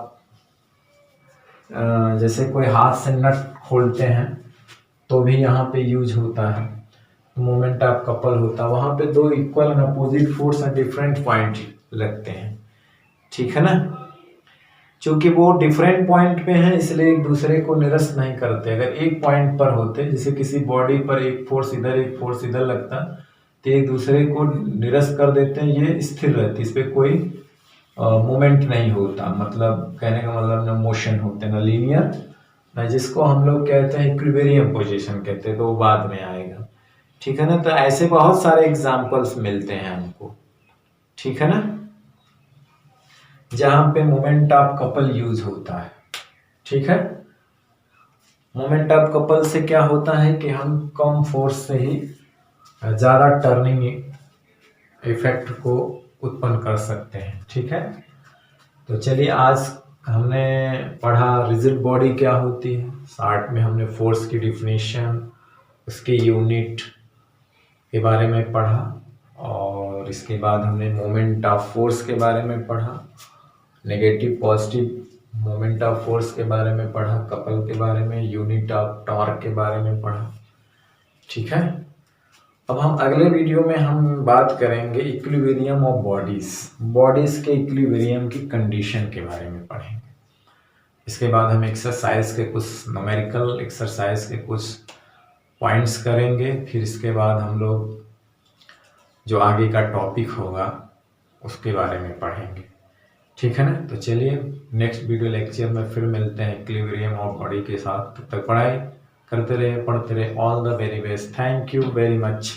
जैसे कोई हाथ से नट खोलते हैं तो भी यहाँ पे यूज होता है, तो मोमेंट ऑफ कपल होता है। वहाँ पे दो equal and opposite force and different point लगते हैं। ठीक है ना। चूंकि वो डिफरेंट पॉइंट पे हैं इसलिए एक दूसरे को निरस्त नहीं करते। अगर एक पॉइंट पर होते, जैसे किसी बॉडी पर एक फोर्स इधर एक फोर्स इधर लगता, तो एक दूसरे को निरस्त कर देते हैं, ये स्थिर रहती, इस पर कोई मोमेंट नहीं होता। मतलब कहने का मतलब न मोशन होते, न लीनियर, न जिसको हम लोग कहते हैं इक्विलिब्रियम पोजीशन कहते हैं, तो वो बाद में आएगा। ठीक है ना। तो ऐसे बहुत सारे एग्जाम्पल्स मिलते हैं हमको। ठीक है ना। जहां पे मोमेंट ऑफ कपल यूज होता है। ठीक है। मोमेंट ऑफ कपल से क्या होता है कि हम कम फोर्स से ही ज़्यादा टर्निंग इफेक्ट को उत्पन्न कर सकते हैं। ठीक है। तो चलिए आज हमने पढ़ा रिजिड बॉडी क्या होती है, शॉर्ट में हमने फोर्स की डिफिनीशन, उसकी यूनिट के बारे में पढ़ा, और इसके बाद हमने मोमेंट ऑफ फोर्स के बारे में पढ़ा, negative positive moment of force के बारे में पढ़ा, कपल के बारे में, यूनिट ऑफ टॉर्क के बारे में पढ़ा। ठीक है। अब हम अगले वीडियो में हम बात करेंगे इक्विलिब्रियम ऑफ बॉडीज के इक्विलिब्रियम की कंडीशन के बारे में पढ़ेंगे। इसके बाद हम एक्सरसाइज के कुछ न्यूमेरिकल एक्सरसाइज के कुछ पॉइंट्स करेंगे। फिर इसके बाद हम लोग जो आगे का टॉपिक होगा उसके बारे में पढ़ेंगे। ठीक है ना। तो चलिए नेक्स्ट वीडियो लेक्चर में फिर मिलते हैं इक्विलिब्रियम ऑफ बॉडी के साथ। तब तक पढ़ाई करते रहे, पढ़ते रहे। All the very best. Thank you very much.